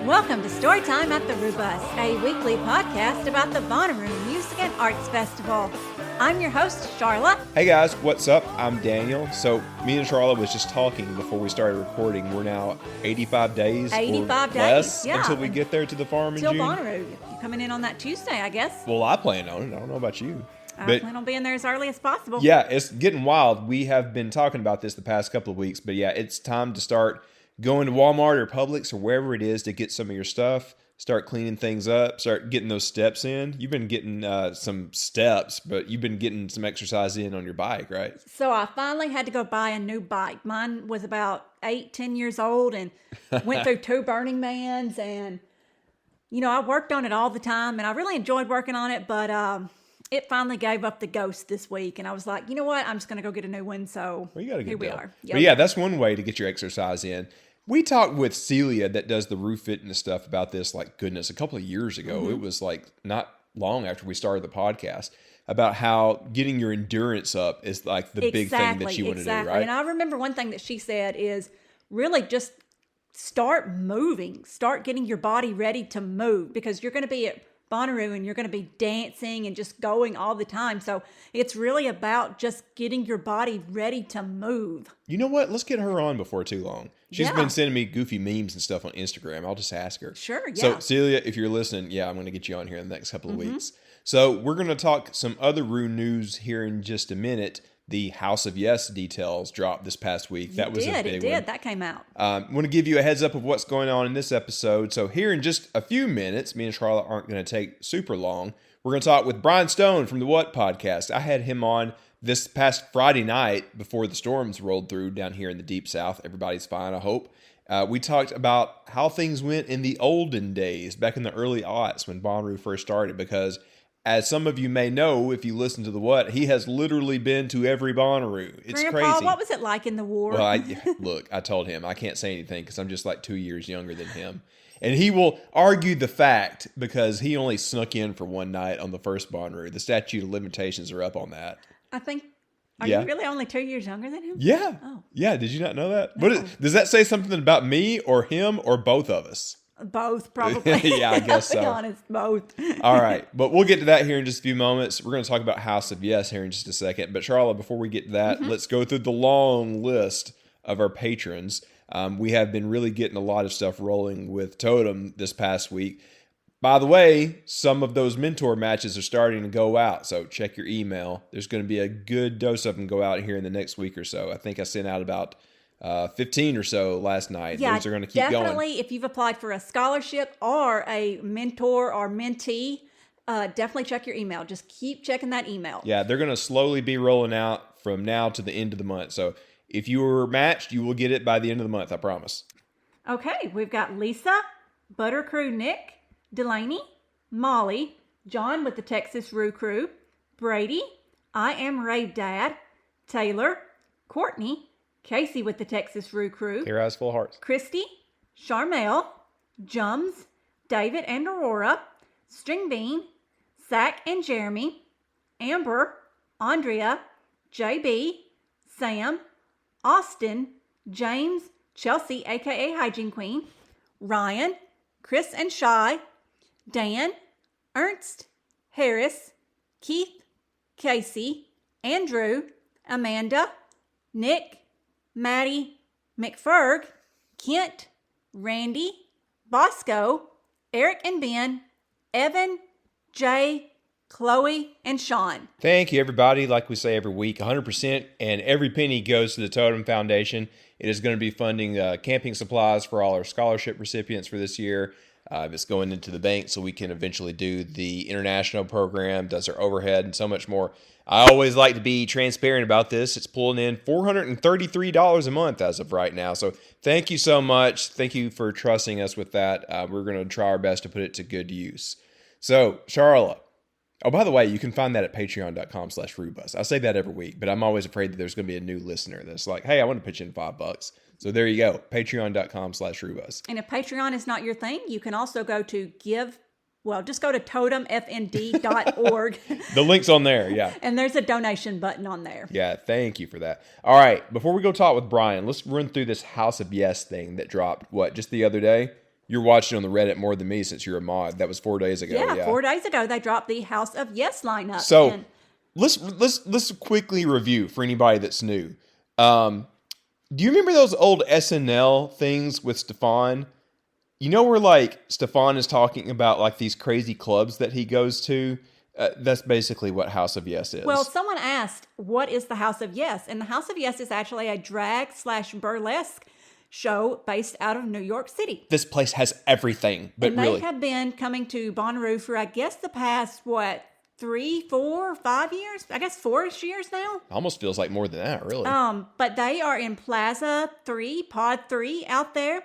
Welcome to Storytime at the Rubus, a weekly podcast about the Bonnaroo Music and Arts Festival. I'm your host, Sharla. Hey guys, what's up? I'm Daniel. So me and Sharla was just talking before we started recording. We're now 85 days or less until we get there to the farm in June. Till Bonnaroo. You're coming in on that Tuesday, I guess. Well, I plan on it. I don't know about you. I plan on being there as early as possible. Yeah, it's getting wild. We have been talking about this the past couple of weeks, but yeah, it's time to start going to Walmart or Publix or wherever it is to get some of your stuff, start cleaning things up, start getting those steps in. You've been getting some steps, but you've been getting some exercise in on your bike, right? So I finally had to go buy a new bike. Mine was about 10 years old and went through 2 Burning Mans. And, you know, I worked on it all the time and I really enjoyed working on it, but it finally gave up the ghost this week. And I was like, you know what? I'm just going to go get a new one. So well, you gotta here we that. are. Yep. But yeah, that's one way to get your exercise in. We talked with Celia that does the roof fitness stuff about this, like, goodness, a couple of years ago. It was like not long after we started the podcast about how getting your endurance up is like the big thing that you want to do, right? And I remember one thing that she said is really just start moving, start getting your body ready to move, because you're going to be at Bonnaroo and you're going to be dancing and just going all the time. So it's really about just getting your body ready to move. You know what? Let's get her on before too long. She's been sending me goofy memes and stuff on Instagram. I'll just ask her. Sure, yeah. So Celia, if you're listening, I'm going to get you on here in the next couple of weeks. So we're going to talk some other Roo news here in just a minute. The House of Yes details dropped this past week. That was a big one. That came out. I want to give you a heads up of what's going on in this episode. So here in just a few minutes, me and Sharla aren't going to take super long. We're going to talk with Bryan Stone from the What podcast. I had him on this past Friday night before the storms rolled through down here in the Deep South. Everybody's fine, I hope. We talked about how things went in the olden days, back in the early aughts when Bonnaroo first started, because as some of you may know, if you listen to the What, he has literally been to every Bonnaroo. It's Grandpa, crazy. What was it like in the war? Well, I told him I can't say anything because I'm just like 2 years younger than him. And he will argue the fact because he only snuck in for one night on the first Bonnaroo. The statute of limitations are up on that. I think, are you really only 2 years younger than him? Yeah. Oh. Yeah, did you not know that? No. Does that say something about me or him or both of us? Both, probably. Yeah, I guess so. To be honest, both. All right, but we'll get to that here in just a few moments. We're going to talk about House of Yes here in just a second. But Sharla, before we get to that, let's go through the long list of our patrons. We have been really getting a lot of stuff rolling with Totem this past week. By the way, some of those mentor matches are starting to go out, so check your email. There's going to be a good dose of them go out here in the next week or so. I think I sent out about 15 or so last night. Yeah, those are going to keep definitely going. If you've applied for a scholarship or a mentor or mentee, definitely check your email. Just keep checking that email. Yeah, they're going to slowly be rolling out from now to the end of the month. So if you were matched, you will get it by the end of the month, I promise. Okay, we've got Lisa, Butter Crew Nick, Delaney, Molly, John with the Texas Roo Crew, Brady, I Am Rave Dad, Taylor, Courtney, Casey with the Texas Roo Crew, Your eyes full of hearts. Christy, Charmel, Jums, David and Aurora, String Bean, Zach and Jeremy, Amber, Andrea, JB, Sam, Austin, James, Chelsea, aka Hygiene Queen, Ryan, Chris and Shy, Dan, Ernst, Harris, Keith, Casey, Andrew, Amanda, Nick, Maddie, McFerg, Kent, Randy, Bosco, Eric and Ben, Evan, Jay, Chloe, and Sean. Thank you, everybody. Like we say every week, 100%, and every penny goes to the Totem Foundation. It is going to be funding camping supplies for all our scholarship recipients for this year. It's going into the bank so we can eventually do the international program, does our overhead, and so much more. I always like to be transparent about this. It's pulling in $433 a month as of right now. So thank you so much. Thank you for trusting us with that. We're going to try our best to put it to good use. So, Sharla. Oh, by the way, you can find that at patreon.com/Rubus. I say that every week, but I'm always afraid that there's going to be a new listener that's like, hey, I want to pitch in $5. So there you go, patreon.com/Rubus. And if Patreon is not your thing, you can also go to just go to totemfnd.org. The link's on there, yeah. And there's a donation button on there. Yeah, thank you for that. All right, before we go talk with Bryan, let's run through this House of Yes thing that dropped, just the other day? You're watching on the Reddit more than me since you're a mod. That was 4 days ago. Yeah, 4 days ago they dropped the House of Yes lineup. So let's quickly review for anybody that's new. Do you remember those old SNL things with Stefan? You know where like Stefan is talking about like these crazy clubs that he goes to? That's basically what House of Yes is. Well, someone asked, what is the House of Yes? And the House of Yes is actually a drag/burlesque show based out of New York City. This place has everything, but and really. They have been coming to Bonnaroo for, I guess, the past, 3, 4, 5 years? I guess 4-ish years now. Almost feels like more than that, really. But they are in Plaza 3, Pod 3 out there.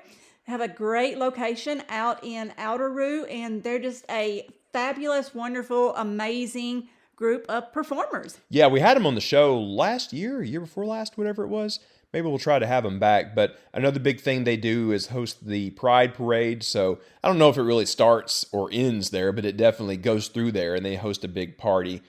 They have a great location out in Outeroo, and they're just a fabulous, wonderful, amazing group of performers. Yeah, we had them on the show last year, year before last, whatever it was. Maybe we'll try to have them back. But another big thing they do is host the Pride Parade. So I don't know if it really starts or ends there, but it definitely goes through there. And they host a big party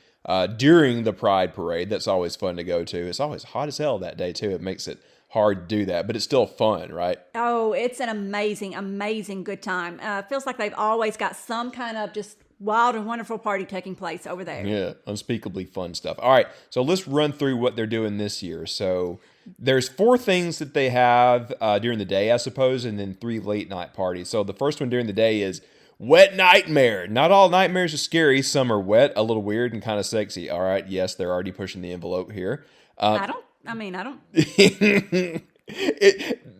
during the Pride Parade. That's always fun to go to. It's always hot as hell that day, too. It makes it hard to do that, but it's still fun, right? Oh, it's an amazing, amazing good time. Feels like they've always got some kind of just wild and wonderful party taking place over there. Yeah, unspeakably fun stuff. All right, so let's run through what they're doing this year. So there's 4 things that they have during the day, I suppose, and then 3 late night parties. So the first one during the day is Wet Nightmare. Not all nightmares are scary. Some are wet, a little weird, and kind of sexy. All right, yes, they're already pushing the envelope here. I don't.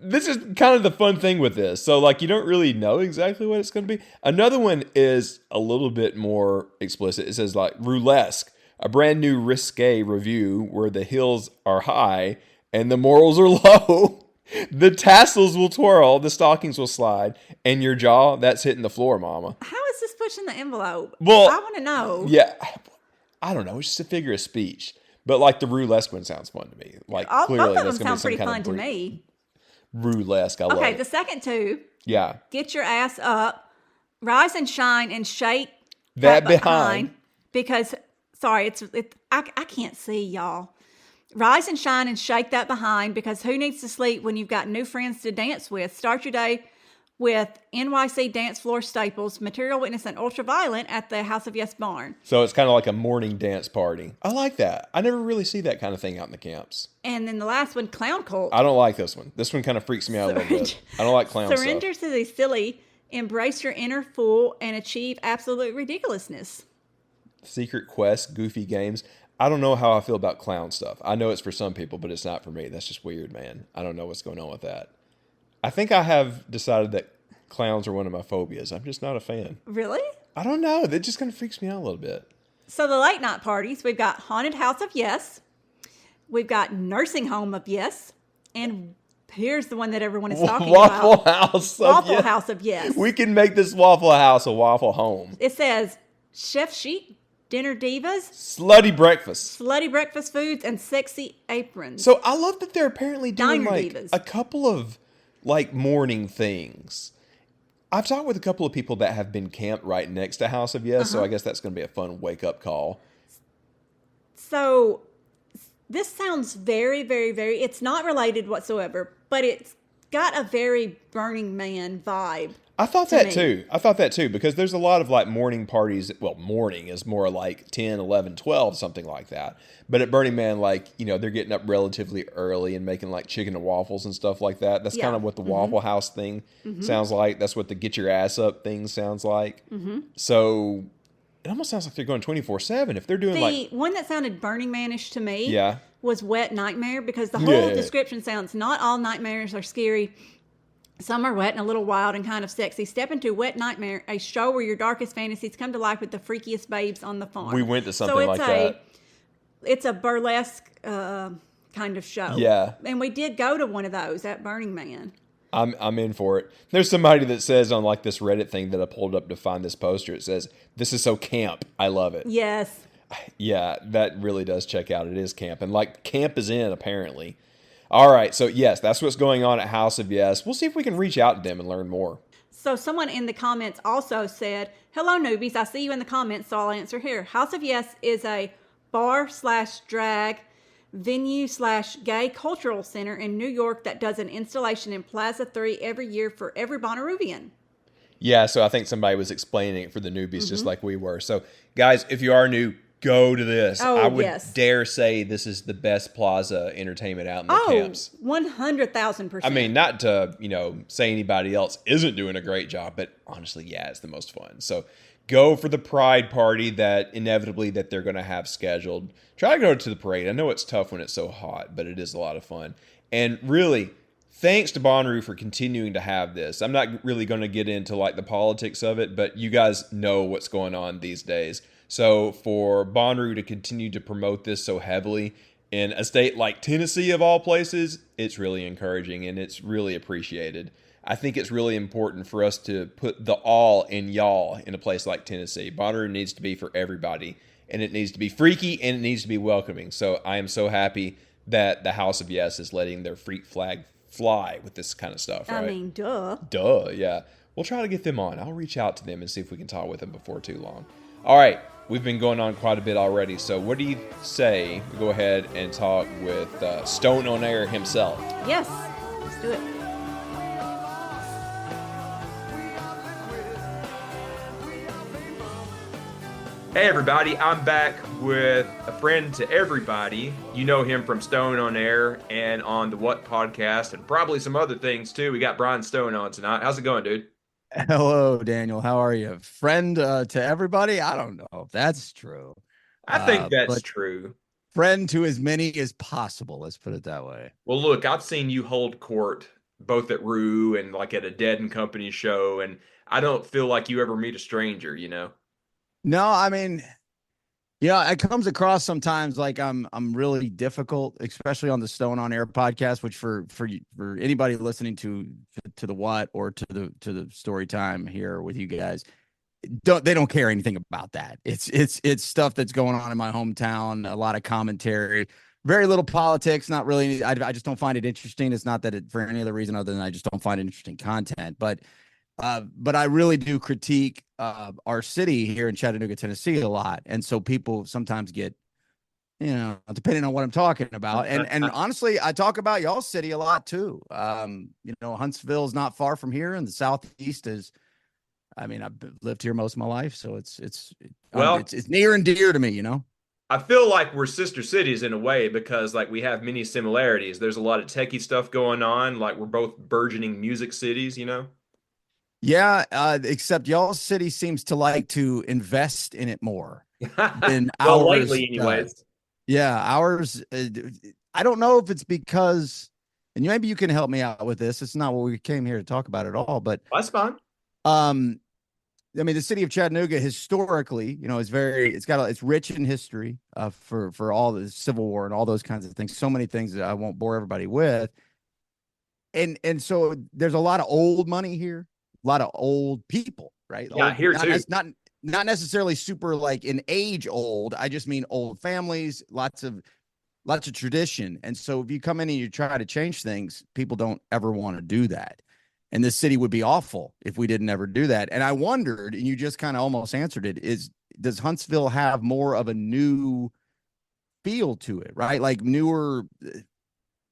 This is kind of the fun thing with this. So, like, you don't really know exactly what it's going to be. Another one is a little bit more explicit. It says, like, Roulesque, a brand new risque review where the hills are high and the morals are low. The tassels will twirl, the stockings will slide, and your jaw, that's hitting the floor, mama. How is this pushing the envelope? Well, I want to know. Yeah, I don't know. It's just a figure of speech. But, like, the Roulesque one sounds fun to me. Like, clearly, both of that's them going to sound be some pretty kind fun of to me. Roulesque, I love Okay, it. the second 2. Yeah. Get your ass up, rise and shine, and shake That behind. Because, sorry, I can't see, y'all. Rise and shine and shake that behind, because who needs to sleep when you've got new friends to dance with? Start your day with NYC dance floor staples, Material Witness, and Ultraviolet at the House of Yes barn. So it's kind of like a morning dance party. I like that. I never really see that kind of thing out in the camps. And then the last one, Clown Cult. I don't like this one. This one kind of freaks me out a little bit. I don't like clown Surrender stuff. to the silly, embrace your inner fool, and achieve absolute ridiculousness. Secret quests, goofy games. I don't know how I feel about clown stuff. I know it's for some people, but it's not for me. That's just weird, man. I don't know what's going on with that. I think I have decided that clowns are one of my phobias. I'm just not a fan. Really? I don't know. That just kind of freaks me out a little bit. So the late night parties, we've got Haunted House of Yes. We've got Nursing Home of Yes. And here's the one that everyone is talking Waffle about. House. Waffle House of Yes. We can make this Waffle House a Waffle Home. It says Chef Chic, Dinner Divas, Slutty breakfast. Slutty Breakfast Foods, and Sexy Aprons. So I love that they're apparently doing Diner like divas. a couple of like morning things. I've talked with a couple of people that have been camped right next to House of Yes, so I guess that's going to be a fun wake-up call. So this sounds very, very, very, it's not related whatsoever, but it's got a very Burning Man vibe. I thought that too, because there's a lot of like morning parties. Well, morning is more like 10, 11, 12, something like that. But at Burning Man, like, you know, they're getting up relatively early and making like chicken and waffles and stuff like that. That's kind of what the Waffle House thing sounds like. That's what the get your ass up thing sounds like. So it almost sounds like they're going 24/7. If they're doing The one that sounded Burning Man-ish to me Yeah. was Wet Nightmare, because the whole description sounds, not all nightmares are scary. Some are wet and a little wild and kind of sexy. Step into Wet Nightmare, a show where your darkest fantasies come to life with the freakiest babes on the farm. We went to something like that. It's a burlesque kind of show. Yeah. And we did go to one of those at Burning Man. I'm in for it. There's somebody that says on like this Reddit thing that I pulled up to find this poster, it says, "This is so camp. I love it." Yes. Yeah, that really does check out. It is camp. And like camp is in, apparently. All right. So yes, that's what's going on at House of Yes. We'll see if we can reach out to them and learn more. So someone in the comments also said, "Hello newbies, I see you in the comments, so I'll answer here. House of Yes is a bar/drag venue/gay cultural center in New York that does an installation in Plaza 3 every year for every Bonnaroovian." Yeah, so I think somebody was explaining it for the newbies just Mm-hmm. like we were. So, guys, if you are new, go to this. I Oh, would yes. dare say this is the best plaza entertainment out in the Oh, camps. I 100,000%. mean, not to, say anybody else isn't doing a great job, but honestly, yeah, it's the most fun. So, go for the pride party that inevitably that they're going to have scheduled. Try to go to the parade. I know it's tough when it's so hot, but it is a lot of fun. And really, thanks to Bonnaroo for continuing to have this. I'm not really going to get into like the politics of it, but you guys know what's going on these days. So for Bonnaroo to continue to promote this so heavily in a state like Tennessee of all places, it's really encouraging and it's really appreciated. I think it's really important for us to put the all in y'all in a place like Tennessee. Bonnaroo needs to be for everybody, and it needs to be freaky and it needs to be welcoming. So I am so happy that the House of Yes is letting their freak flag fly with this kind of stuff, I right? mean, duh. Duh, yeah. We'll try to get them on. I'll reach out to them and see if we can talk with them before too long. All right, we've been going on quite a bit already, so what do you say we go ahead and talk with Stone on Air himself? Yes. Let's do it. Hey everybody, I'm back with a friend to everybody. You know him from Stone on Air and on the What podcast and probably some other things too. We got Bryan Stone on tonight. How's it going, dude? Hello, Daniel. How are you? Friend to everybody? I don't know if that's true. I think that's But true. friend to as many as possible. Let's put it that way. Well, look, I've seen you hold court both at Rue and like at a Dead and Company show, and I don't feel like you ever meet a stranger, you know? No, I mean, it comes across sometimes like I'm really difficult, especially on the Stone on Air podcast, which for anybody listening to the what or to the story time here with you guys, they don't care anything about that. It's stuff that's going on in my hometown, a lot of commentary, very little politics, not really. I just don't find it interesting. It's not that it for any other reason other than I just don't find it interesting content. But I really do critique our city here in Chattanooga, Tennessee a lot. And so people sometimes get, depending on what I'm talking about. And honestly, I talk about y'all's city a lot too. Huntsville's not far from here, and the Southeast is, I mean, I've lived here most of my life, so Well, it's near and dear to me. I feel like we're sister cities in a way because like we have many similarities. There's a lot of techie stuff going on. Like we're both burgeoning music cities, you know? Yeah, except y'all's city seems to like to invest in it more than Well, ours lately, does. anyways. Yeah, ours. I don't know if it's because, and maybe you can help me out with this. It's not what we came here to talk about at all, but That's fine. um, I mean, the city of Chattanooga historically, it's rich in history for all the Civil War and all those kinds of things. So many things that I won't bore everybody with, and so there's a lot of old money here, a lot of old people, right? Yeah, Old, here too. not necessarily super like in age old. I just mean old families, lots of tradition. And so if you come in and you try to change things, people don't ever want to do that. And this city would be awful if we didn't ever do that. And I wondered, and you just kind of almost answered it, does Huntsville have more of a new feel to it, right? Like newer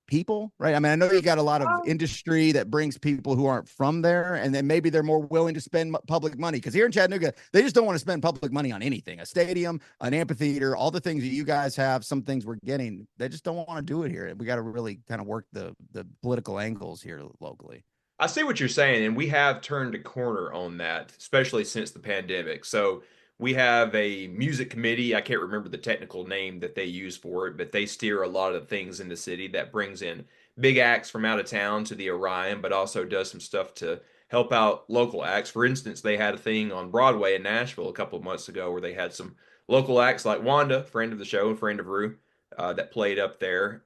people, right? I mean, I know you got a lot of industry that brings people who aren't from there, and then maybe they're more willing to spend public money. Because here in Chattanooga, they just don't want to spend public money on anything. A stadium, an amphitheater, all the things that you guys have, some things we're getting, they just don't want to do it here. We got to really kind of work the political angles here locally. I see what you're saying, and we have turned a corner on that, especially since the pandemic. So we have a music committee. I can't remember the technical name that they use for it, but they steer a lot of things in the city that brings in big acts from out of town to the Orion, but also does some stuff to help out local acts. For instance, they had a thing on Broadway in Nashville a couple of months ago where they had some local acts like Wanda, friend of the show and friend of Rue, that played up there.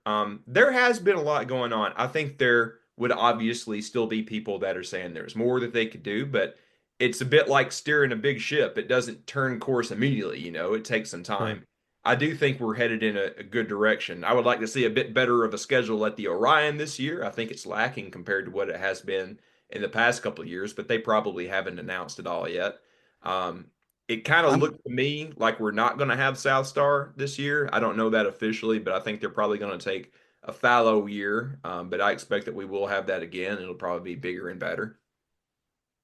There has been a lot going on. I think there would obviously still be people that are saying there's more that they could do, but it's a bit like steering a big ship. It doesn't turn course immediately, it takes some Sure. time. I do think we're headed in a good direction. I would like to see a bit better of a schedule at the Orion this year. I think it's lacking compared to what it has been in the past couple of years, but they probably haven't announced it all yet. Um, it kind of I'm looked to me like we're not going to have South Star this year. I don't know that officially, but I think they're probably going to take a fallow year. But I expect that we will have that again. It'll probably be bigger and better.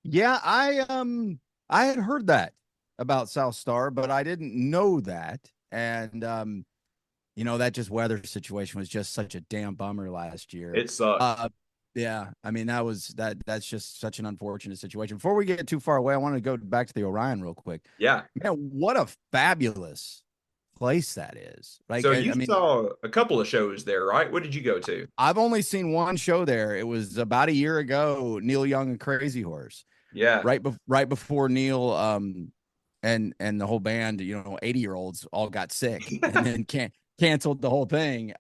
Yeah, I had heard that about South Star, but I didn't know that. And that just weather situation was just such a damn bummer last year. It sucked. Yeah, I mean that's just such an unfortunate situation. Before we get too far away, I want to go back to the Orion real quick. Yeah. Man, what a fabulous place that is. Like So you I mean, saw a couple of shows there, right? What did you go to? I've only seen one show there. It was about a year ago, Neil Young and Crazy Horse. Yeah. Right before Neil and the whole band, 80-year-olds all got sick and then canceled the whole thing.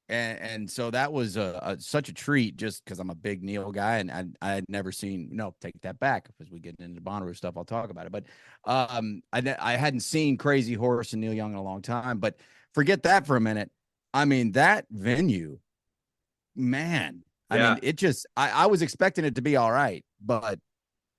And so that was such a treat just because I'm a big Neil guy and I had never seen, no, take that back because we get into Bonnaroo stuff. I'll talk about it. But I hadn't seen Crazy Horse and Neil Young in a long time. But forget that for a minute. I mean, that venue, man, I Yeah. mean, it just, I was expecting it to be all right, but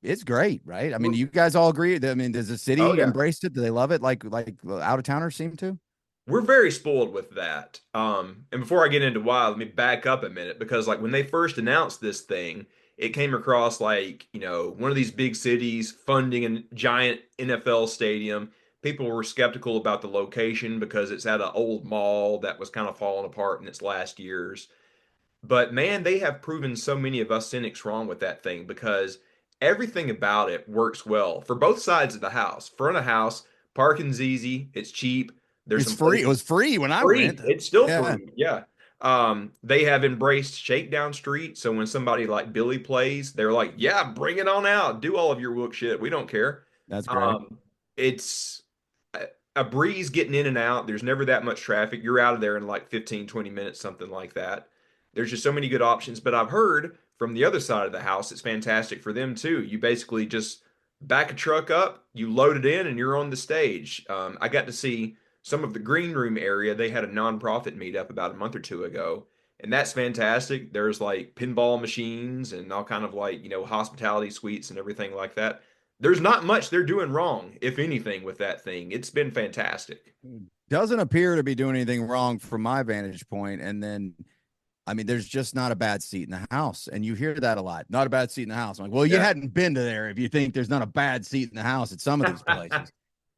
it's great, right? I mean, you guys all agree? I mean, does the Oh city yeah. embrace it? Do they love it like out of towners seem to? We're very spoiled with that. And before I get into why, let me back up a minute because like when they first announced this thing, it came across like, one of these big cities funding a giant NFL stadium. People were skeptical about the location because it's at an old mall that was kind of falling apart in its last years. But man, they have proven so many of us cynics wrong with that thing because everything about it works well for both sides of the house. Front of house, parking's easy, it's cheap. There's It's some free. It places was free when I free. went. It's still Yeah, free. Yeah. They have embraced Shakedown Street. So when somebody like Billy plays, they're like, yeah, bring it on out. Do all of your wook shit. We don't care. that's great. It's a breeze getting in and out. There's never that much traffic. You're out of there in like 15, 20 minutes, something like that. There's just so many good options. But I've heard from the other side of the house, it's fantastic for them too. You basically just back a truck up, you load it in, and you're on the stage. I got to see some of the green room area. They had a nonprofit meetup about a month or two ago, and that's fantastic. There's like pinball machines and all kind of like, hospitality suites and everything like that. There's not much they're doing wrong, if anything, with that thing. It's been fantastic. Doesn't appear to be doing anything wrong from my vantage point. And then, I mean, there's just not a bad seat in the house. And you hear that a lot. Not a bad seat in the house. I'm like, well, you Yeah. hadn't been to there if you think there's not a bad seat in the house at some of these places.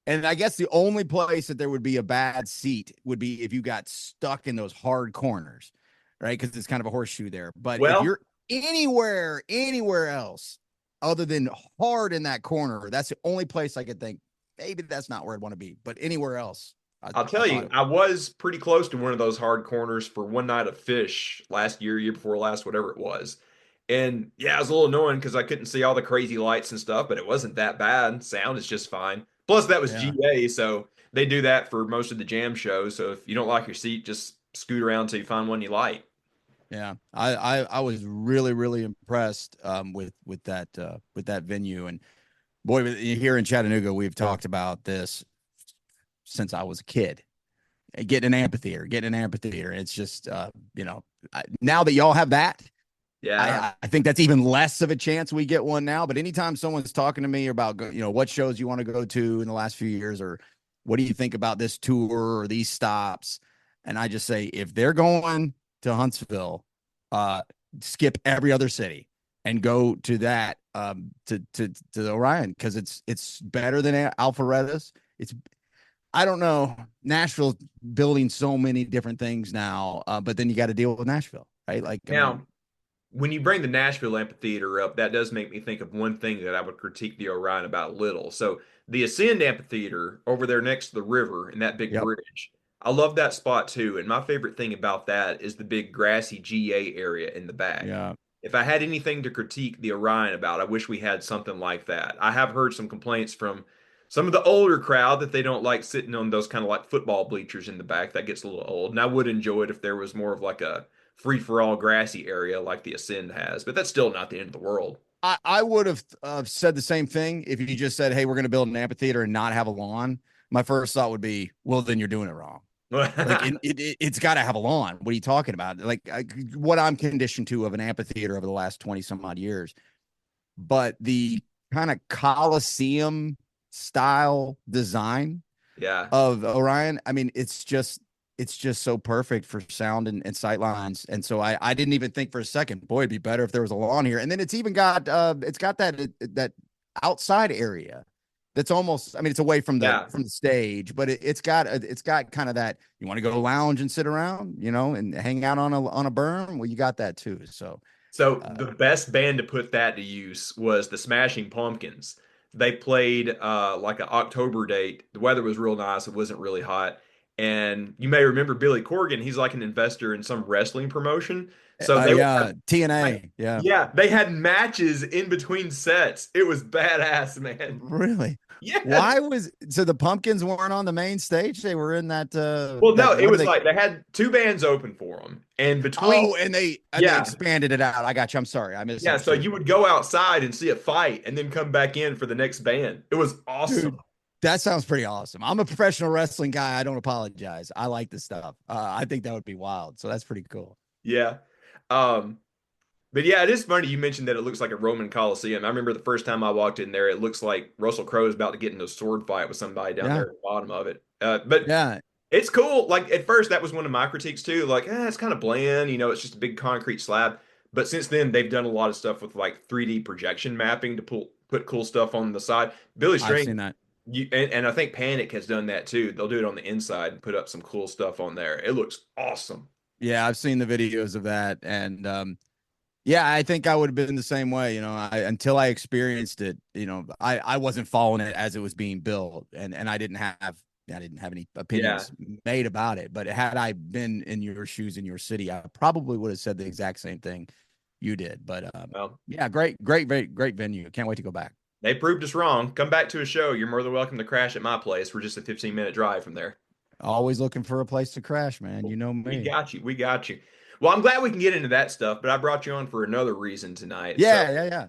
And I guess the only place that there would be a bad seat would be if you got stuck in those hard corners, right? Because it's kind of a horseshoe there. But if Well, you're anywhere else other than hard in that corner, that's the only place I could think maybe that's not where I'd want to be. But anywhere else, I'll I tell thought you, it. I was pretty close to one of those hard corners for one night of fish last year, year before last, whatever it was. And yeah, it was a little annoying because I couldn't see all the crazy lights and stuff, but it wasn't that bad. Sound is just fine. Plus, that was Yeah. GA, so they do that for most of the jam shows. So if you don't like your seat, just scoot around till you find one you like. Yeah, I was really impressed with that venue. And boy, here in Chattanooga we've talked about this since I was a kid. Getting an amphitheater. It's just now that y'all have that, Yeah. I think that's even less of a chance we get one now. But anytime someone's talking to me about what shows you want to go to in the last few years, or what do you think about this tour or these stops, and I just say if they're going to Huntsville, uh, skip every other city and go to that to the Orion because it's better than Alpharetta's. It's I don't know. Nashville's building so many different things now, but then you got to deal with Nashville, right? Like, I mean, Now, when you bring the Nashville Amphitheater up, that does make me think of one thing that I would critique the Orion about a little. So the Ascend Amphitheater over there next to the river and that big yep, bridge, I love that spot too. And my favorite thing about that is the big grassy GA area in the back. yeah. If I had anything to critique the Orion about, I wish we had something like that. I have heard some complaints from some of the older crowd that they don't like sitting on those kind of like football bleachers in the back. That gets a little old. And I would enjoy it if there was more of like a free for all grassy area like the Ascend has, but that's still not the end of the world. I would have said the same thing if you just said, "Hey, we're going to build an amphitheater and not have a lawn." My first thought would be, "Well, then you're doing it wrong." Like it's got to have a lawn. What are you talking about? Like what I'm conditioned to of an amphitheater over the last 20 some odd years. But the kind of Coliseum style design Yeah. of Orion, I mean, it's it's just so perfect for sound and sight lines. And so I didn't even think for a second, boy, it'd be better if there was a lawn here. And then it's even got it's got that outside area that's almost, I mean, it's away from Yeah. the stage, but it's got kind of that, you want to go lounge and sit around, and hang out on a berm. Well, you got that too. So So the best band to put that to use was the Smashing Pumpkins. They played like an October date. The weather was real nice. It wasn't really hot. And you may remember Billy Corgan. He's like an investor in some wrestling promotion. So they would yeah, have, like, TNA. Yeah. yeah, they had matches in between sets. It was badass, man. Really? Yeah. Why was so the Pumpkins weren't on the main stage? They were in that Well, no, that it what are was they like they had two bands open for them, and between, Oh, and they yeah, expanded it out. I got you. I'm sorry. I yeah. So misunderstood. you would go outside and see a fight, and then come back in for the next band. It was awesome. Dude, that sounds pretty awesome. I'm a professional wrestling guy. I don't apologize. I like this stuff. I think that would be wild. So that's pretty cool. Yeah. Um, but yeah, it is funny you mentioned that it looks like a Roman Coliseum. I remember the first time I walked in there, it looks like Russell Crowe's about to get into a sword fight with somebody down Yeah. there at the bottom of it. But Yeah. it's cool. Like at first, that was one of my critiques too. Like, it's kind of bland. It's just a big concrete slab. But since then, they've done a lot of stuff with like 3D projection mapping to put cool stuff on the side. Billy I've String, seen that. and I think Panic has done that too. They'll do it on the inside and put up some cool stuff on there. It looks awesome. Yeah, I've seen the videos of that. And yeah, I think I would have been the same way. Until I experienced it, I wasn't following it as it was being built. And I didn't have any Yeah. opinions made about it. But had I been in your shoes in your city, I probably would have said the exact same thing you did. But Well, yeah, great venue. Can't wait to go back. they proved us wrong. Come back to a show. You're more than welcome to crash at my place. We're just a 15-minute drive from there. Always looking for a place to crash, man. You know We me. got you. We got you. Well, I'm glad we can get into that stuff, but I brought you on for another reason tonight. So, Yeah.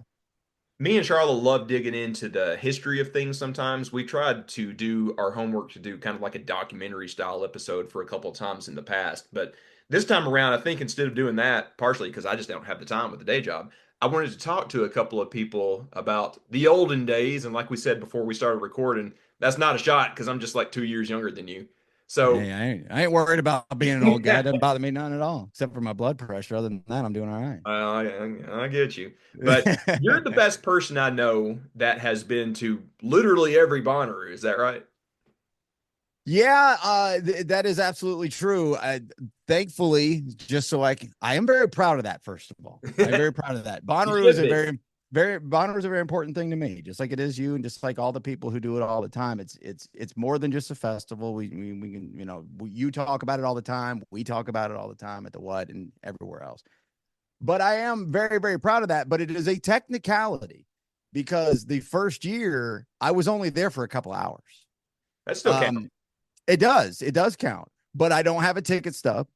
me and Charlotte love digging into the history of things sometimes. We tried to do our homework to do kind of like a documentary style episode for a couple of times in the past. But this time around, I think instead of doing that, partially because I just don't have the time with the day job, I wanted to talk to a couple of people about the olden days. And like we said before we started recording, that's not a shot because I'm just like 2 years younger than you. So, Hey, I ain't worried about being an old guy. It doesn't bother me none at all, except for my blood pressure. Other than that, I'm doing all I get you. But you're the right. best person I know that has been to literally every Bonnaroo. Is that right? Yeah, that is absolutely true. Thankfully, just so I am very proud of that. First of all, I'm very proud of that. You Bonnaroo is should a be. Bonnaroo is a very important thing to me, just like it is you, and just like all the people who do it all the time. It's more than just a festival. We can you talk about it all the time. We talk about it all the time at the What and everywhere else. But I am very very proud of that. But it is a technicality because the first year I was only there for a couple hours. That still counts. It does count, but I don't have a ticket stub.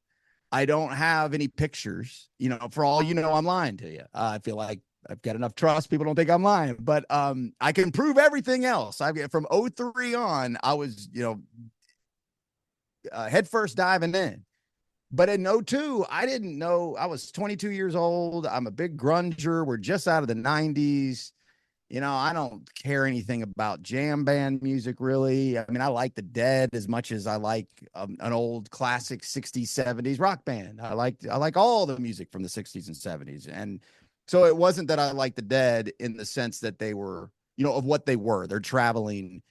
I don't have any pictures. For all you know, I'm lying to you. I feel like I've got enough trust. People don't think I'm lying, but I can prove everything else. From '03 on, I was head first diving in. But in '02, I didn't know. I was 22 years old. I'm a big grunger. We're just out of the '90s. I don't care anything about jam band music, really. I mean, I like the Dead as much as I like an old classic 60s, 70s rock band. I like all the music from the 60s and 70s. And so it wasn't that I liked the Dead in the sense that they were, of what they were. They're traveling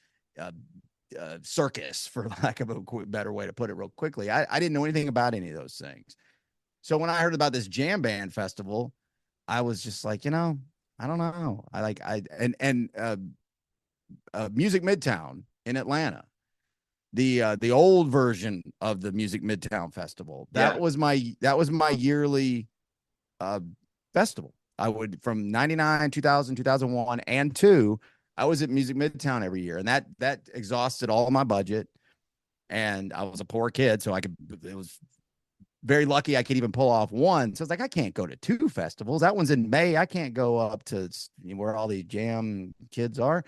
circus, for lack of a better way to put it real quickly. I didn't know anything about any of those things. So when I heard about this jam band festival, I was just like, I don't know. Music Midtown in Atlanta, the old version of the Music Midtown Festival. That was my yearly festival. I would from 99, 2000, 2001, and 2, I was at Music Midtown every year, and that exhausted all of my budget. And I was a poor kid, so it was very lucky I could even pull off one. So it's like, I can't go to 2 festivals. That one's in May. I can't go up to where all the jam kids are.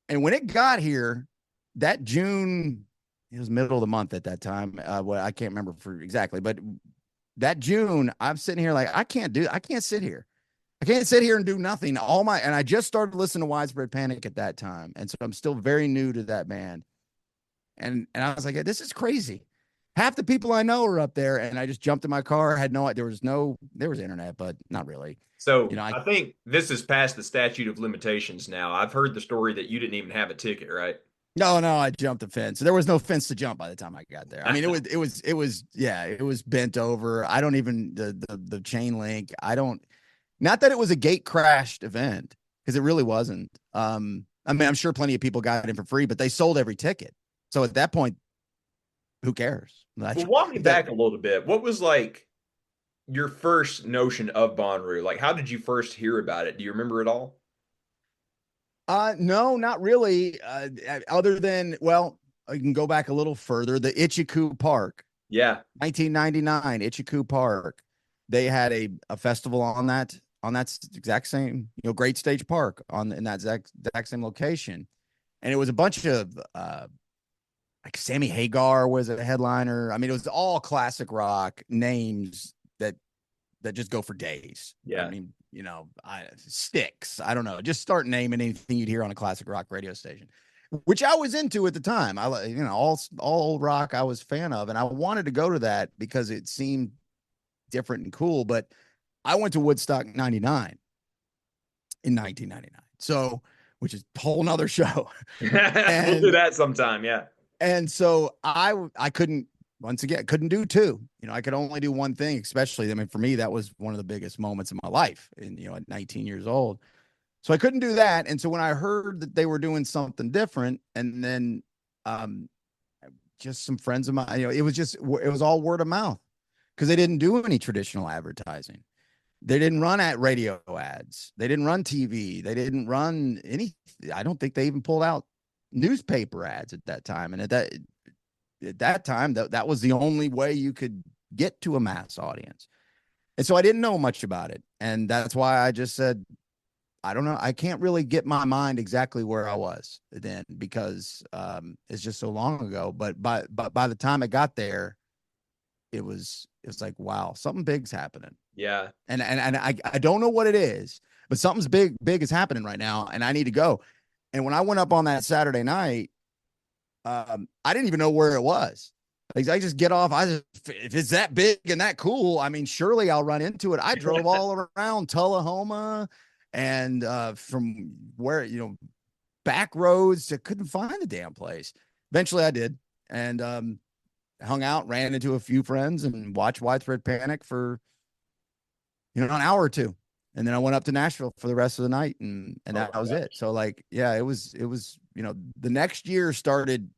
And when it got here, that June, it was middle of the month at that time. I can't remember for exactly, but that June, I'm sitting here like, I can't sit here. I can't sit here and do nothing. And I just started listening to Widespread Panic at that time. And so I'm still very new to that band. And I was like, this is crazy. half the people I know are up there, and I just jumped in my car. Had no, there was internet, but not really. You So know, I think this is past the statute of limitations now. I've heard the story that you didn't even have a ticket, right? no, I jumped the fence. There was no fence to jump by the time I got there. I mean, yeah, it was bent over. I don't even the chain link. I don't, not that it was a gate crashed event, because it really wasn't. I mean, I'm sure plenty of people got in for free, but they sold every ticket. So at that point, who cares? Well, walk me That back a little bit. What was like your first notion of Bonnaroo? Like, how did you first hear about it? Do you remember it all? No, not really. Other than, well, I can go back a little further. The Ichiku Park, Yeah. 1999, Ichiku Park. They had a festival on that exact same, Great Stage Park in that exact same location. And it was a bunch of like Sammy Hagar was a headliner. I mean, it was all classic rock names that just go for days. I Yeah. mean, Sticks. I don't know. Just start naming anything you'd hear on a classic rock radio station, which I was into at the time. All old rock I was a fan of, and I wanted to go to that because it seemed different and cool. But I went to Woodstock 99 in 1999. So, which is a whole nother show. We'll do that sometime. Yeah. And so I couldn't, once again, couldn't do two. I could only do one thing, especially, I mean, for me, that was one of the biggest moments of my life, and at 19 years old. So I couldn't do that. And so when I heard that they were doing something different, and then just some friends of mine, it was all word of mouth, because they didn't do any traditional advertising. They didn't run at radio ads. They didn't run TV. They didn't run any. I don't think they even pulled out newspaper ads at that time. And at that time, that was the only way you could get to a mass audience. And so I didn't know much about it. And that's why I just said, I don't know. I can't really get my mind exactly where I was then, because it's just so long ago. But by the time I got there, it was like, wow, something big's happening. Yeah. And I don't know what it is, but something's big is happening right now, and I need to go. And when I went up on that Saturday night, I didn't even know where it was. Like, I just get off. If it's that big and that cool, I mean, surely I'll run into it. I drove all around Tullahoma and from where, back roads. I couldn't find the damn place. Eventually I did. And hung out, ran into a few friends, and watched Widespread Panic for, an hour or two. And then I went up to Nashville for the rest of the night, and that was it. So, like, yeah, it was, the next year started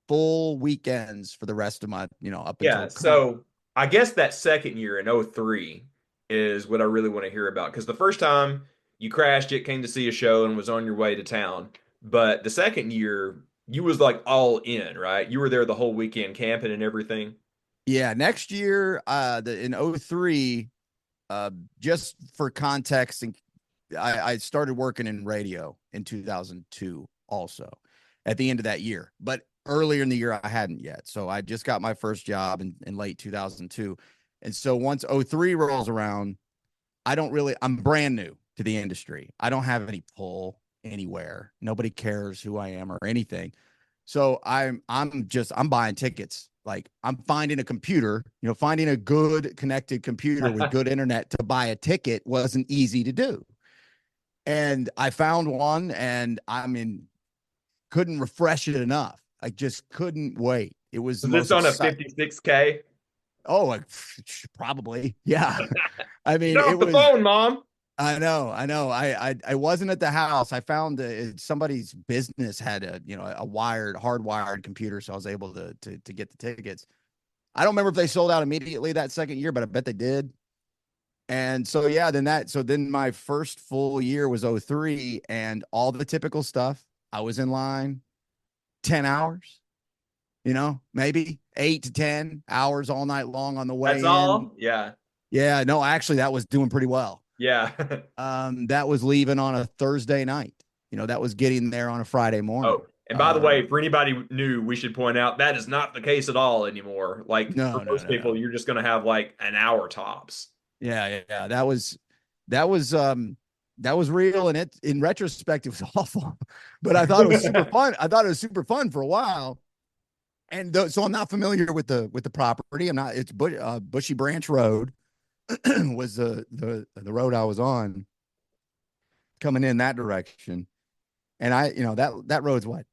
full weekends for the rest of my, up Yeah. until. So I guess that second year in '03 is what I really want to hear about, because the first time you crashed it, came to see a show, and was on your way to town. But the second year, you was like all in, right? You were there the whole weekend camping and everything. Yeah, next year, in '03, just for context, and I started working in radio in 2002 also at the end of that year, but earlier in the year I hadn't yet. So I just got my first job in late 2002. And so once '03 rolls around, I'm brand new to the industry. I don't have any pull anywhere. Nobody cares who I am or anything. So I'm buying tickets. Like, I'm finding a computer, finding a good connected computer with good internet to buy a ticket wasn't easy to do. And I found one, and couldn't refresh it enough. I just couldn't wait. It was Was this on a 56K? Oh, probably. Yeah. I mean, Get off the phone, Mom. I know. I wasn't at the house. I found somebody's business had a hardwired computer, so I was able to get the tickets. I don't remember if they sold out immediately that second year, but I bet they did. And so, yeah, then my first full year was '03, and all the typical stuff. I was in line 10 hours, maybe 8 to 10 hours all night long on the way. That's all? Yeah. Yeah, no, actually that was doing pretty well. Yeah. That was leaving on a Thursday night. That was getting there on a Friday morning. Oh, and by the way, for anybody new, we should point out that is not the case at all anymore. Like, for most people, you're just going to have like an hour tops. Yeah. That was real, and it, in retrospect, it was awful. But I thought it was super fun. I thought it was super fun for a while. And so I'm not familiar with the property. I'm not. It's Bushy Branch Road was the road I was on coming in that direction. And that road's what,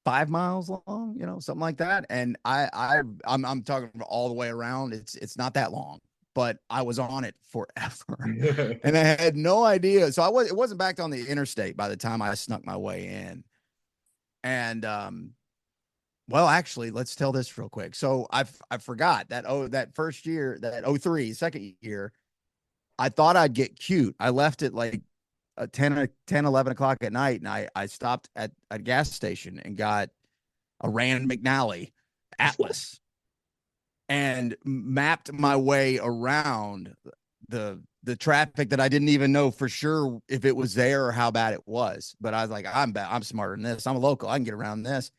5 miles long, something like that. And I'm talking all the way around. It's not that long, but I was on it forever, and I had no idea. So it wasn't back on the interstate by the time I snuck my way in. And well, actually, let's tell this real quick. So I forgot that first year, that 03 second year, I thought I'd get cute. I left it like 11 o'clock at night, and I stopped at a gas station and got a Rand McNally Atlas and mapped my way around the traffic that I didn't even know for sure if it was there or how bad it was. But I was like, I'm smarter than this. I'm a local. I can get around this.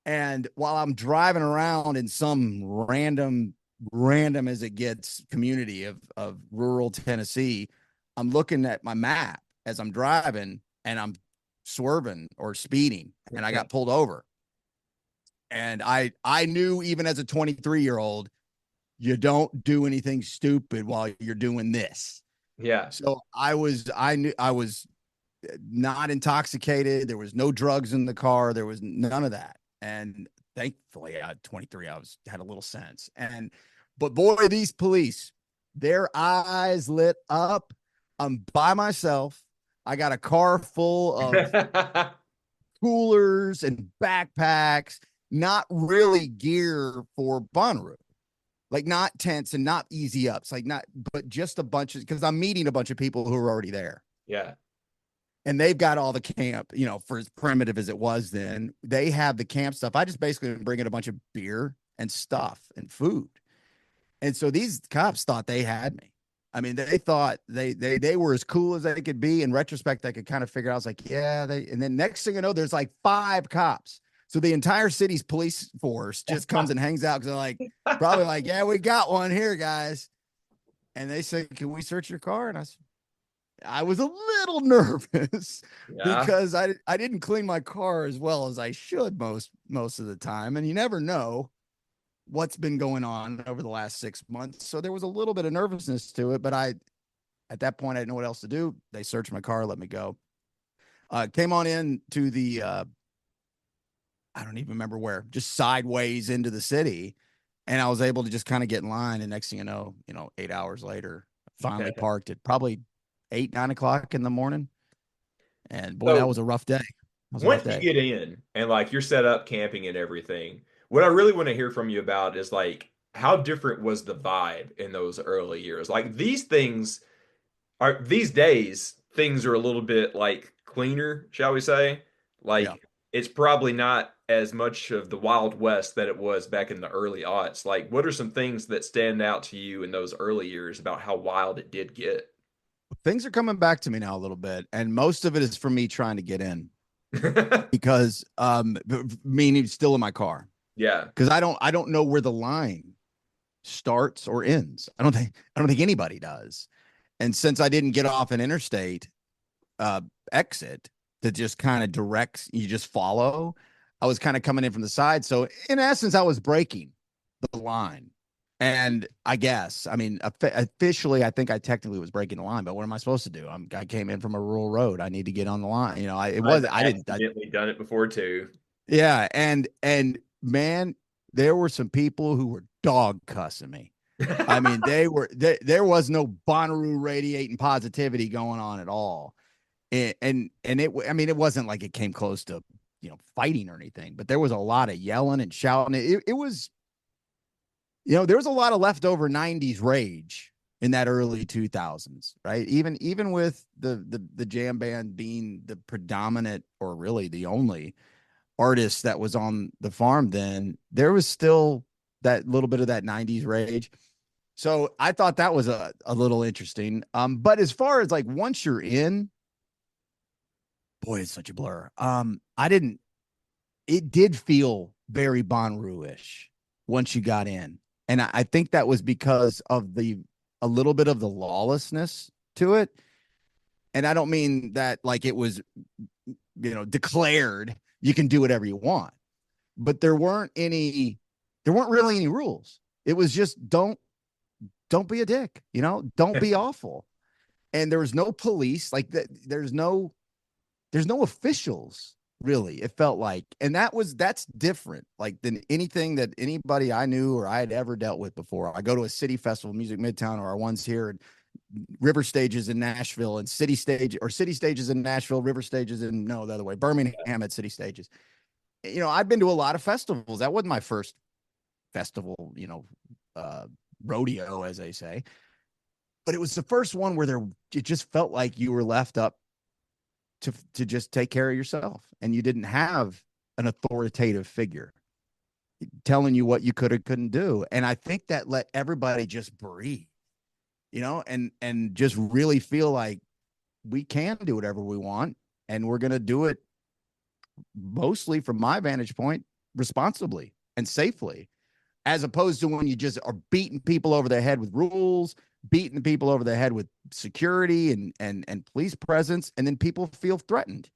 And while I'm driving around in some random as it gets community of rural Tennessee, I'm looking at my map as I'm driving, and I'm swerving or speeding, and I got pulled over. And I knew, even as a 23-year-old, you don't do anything stupid while you're doing this. Yeah. So I knew I was not intoxicated. There was no drugs in the car. There was none of that. And thankfully at 23, I had a little sense. But boy, these police, their eyes lit up. I'm by myself. I got a car full of coolers and backpacks, not really gear for Bonnaroo, like not tents and not easy ups, but just a bunch of, because I'm meeting a bunch of people who are already there. Yeah. And they've got all the camp, for as primitive as it was then, they have the camp stuff. I just basically bring in a bunch of beer and stuff and food. And so these cops thought they had me. I mean, they thought they were as cool as they could be. In retrospect, I could kind of figure out, I was like, yeah, and then next thing you know, there's like 5 cops. So the entire city's police force just comes and hangs out, because they're like, probably like, yeah, we got one here, guys. And they said, can we search your car? And I was a little nervous because I didn't clean my car as well as I should most of the time. And you never know what's been going on over the last 6 months. So there was a little bit of nervousness to it, but at that point, I didn't know what else to do. They searched my car, let me go. Came on in to the, I don't even remember where, just sideways into the city. And I was able to just kind of get in line. And next thing you know, 8 hours later, finally parked at probably 8, 9 o'clock in the morning. And boy, that was a rough day. Once you get in and like you're set up camping and everything, what I really want to hear from you about is like how different was the vibe in those early years? Like these days, things are a little bit like cleaner, shall we say? Like it's probably not as much of the Wild West that it was back in the early aughts. Like, what are some things that stand out to you in those early years about how wild it did get? Things are coming back to me now a little bit, and most of it is from me trying to get in because meaning still in my car. Yeah. Because I don't know where the line starts or ends. I don't think anybody does. And since I didn't get off an interstate exit that just kind of directs, you just follow, I was kind of coming in from the side. So in essence, I was breaking the line. And I guess, I mean, officially, I think I technically was breaking the line, but what am I supposed to do? I came in from a rural road. I need to get on the line. I definitely done it before too. Yeah. And man, there were some people who were dog cussing me. I mean, there was no Bonnaroo radiating positivity going on at all. And it wasn't like it came close to, fighting or anything, but there was a lot of yelling and shouting. It was, there was a lot of leftover 90s rage in that early 2000s, right? Even with the jam band being the predominant or really the only artist that was on the farm then, there was still that little bit of that 90s rage. So I thought that was a little interesting. But as far as like once you're in, boy, it's such a blur. It did feel very Bonnaroo-ish once you got in. And I think that was because of a little bit of the lawlessness to it. And I don't mean that like it was, declared you can do whatever you want. but there weren't really any rules. It was just don't be a dick, don't be awful. And there was no police, like that. There's no officials really, it felt like. And that's different, like, than anything that anybody I knew or I had ever dealt with before. I go to a city festival, Music Midtown, or our ones here, and river stages in Nashville, and city stages in Nashville, river stages in, no, the other way, Birmingham at city stages. I've been to a lot of festivals. That wasn't my first festival, rodeo, as they say, but it was the first one where it just felt like you were left up to just take care of yourself, and you didn't have an authoritative figure telling you what you could or couldn't do. And I think that let everybody just breathe, and just really feel like we can do whatever we want, and we're going to do it, mostly from my vantage point, responsibly and safely, as opposed to when you just are beating people over the head with rules, beating people over the head with security and police presence, and then people feel threatened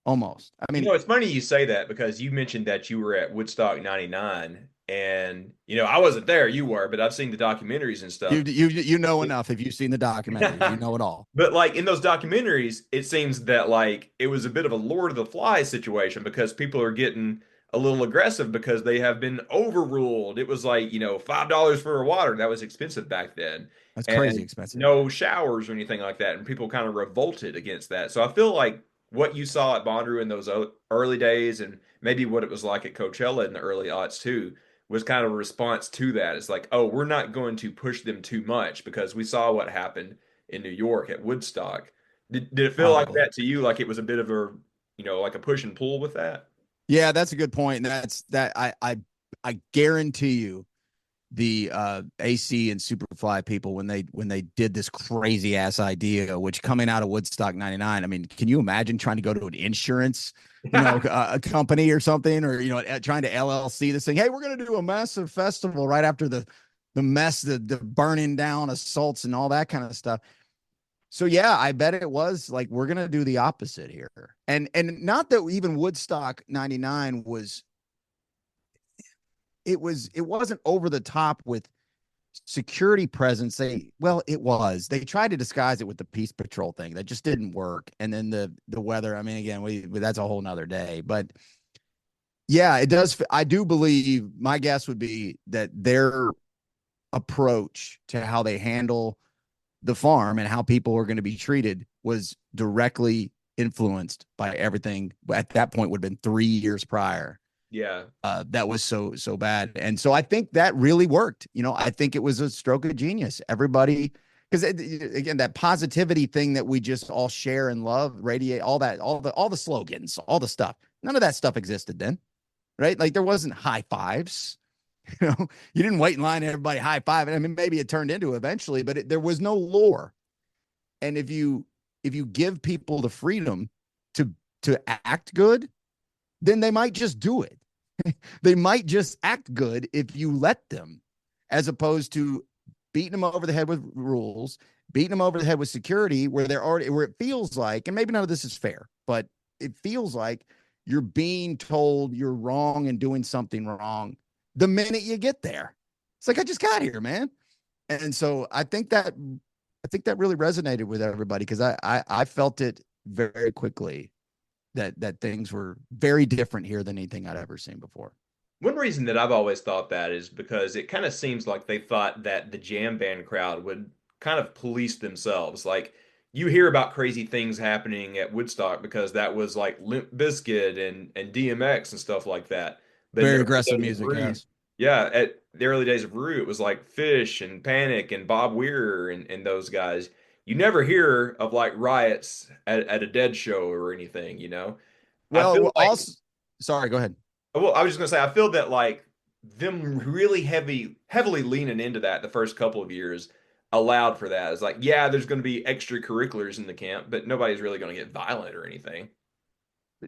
almost. I mean, It's funny you say that because you mentioned that you were at Woodstock 99, and I wasn't there, you were, but I've seen the documentaries and stuff. you know enough. If you've seen the documentaries, you know it all. But like in those documentaries, it seems that like it was a bit of a Lord of the Flies situation because people are getting a little aggressive because they have been overruled. It was like, $5 for a water. That was expensive back then. That's crazy And expensive. no showers or anything like that. And people kind of revolted against that. So I feel like what you saw at Bonnaroo in those early days, and maybe what it was like at Coachella in the early aughts too, was kind of a response to that. It's like, oh, we're not going to push them too much because we saw what happened in New York at Woodstock. Did it feel like Probably. that to you? Like it was a bit of a, like a push and pull with that? Yeah, that's a good point. And I guarantee you the AC and Superfly people, when they did this crazy ass idea, which coming out of Woodstock 99, I mean, can you imagine trying to go to an insurance, a company or something, or trying to LLC this thing? Hey, we're gonna do a massive festival right after the mess, the burning down, assaults, and all that kind of stuff. So yeah, I bet it was like, we're gonna do the opposite here. And not that even Woodstock 99 it wasn't over the top with security presence. It was. They tried to disguise it with the Peace Patrol thing. That just didn't work. And then the weather, I mean, again, that's a whole nother day. But yeah, it does. I do believe, my guess would be that their approach to how they handle the farm and how people are going to be treated was directly influenced by everything at that point would have been 3 years prior. Yeah. That was so bad. And so I think that really worked. I think it was a stroke of genius. Everybody, because again, that positivity thing that we just all share and love, radiate, all that, all the slogans, all the stuff. None of that stuff existed then, right? Like there wasn't high fives. You didn't wait in line and everybody high five. I mean, maybe it turned into eventually, but there was no lore. And if you give people the freedom to act good, then they might just do it. They might just act good if you let them, as opposed to beating them over the head with rules, beating them over the head with security, where it feels like, and maybe none of this is fair, but it feels like you're being told you're wrong and doing something wrong the minute you get there. It's like, I just got here, man. And so I think that really resonated with everybody, because I felt it very quickly that things were very different here than anything I'd ever seen before. One reason that I've always thought that is because it kind of seems like they thought that the jam band crowd would kind of police themselves. Like you hear about crazy things happening at Woodstock because that was like Limp Bizkit and DMX and stuff like that. But in Very the early aggressive days of music, Rue, yes. yeah, at the early days of Rue, it was like Fish and Panic and Bob Weir and those guys. You never hear of like riots at a Dead show or anything. I feel Well, like also, sorry, go ahead. well, I was just gonna say, I feel that like them really heavily leaning into that the first couple of years allowed for that. It's like, yeah, there's going to be extracurriculars in the camp, but nobody's really going to get violent or anything.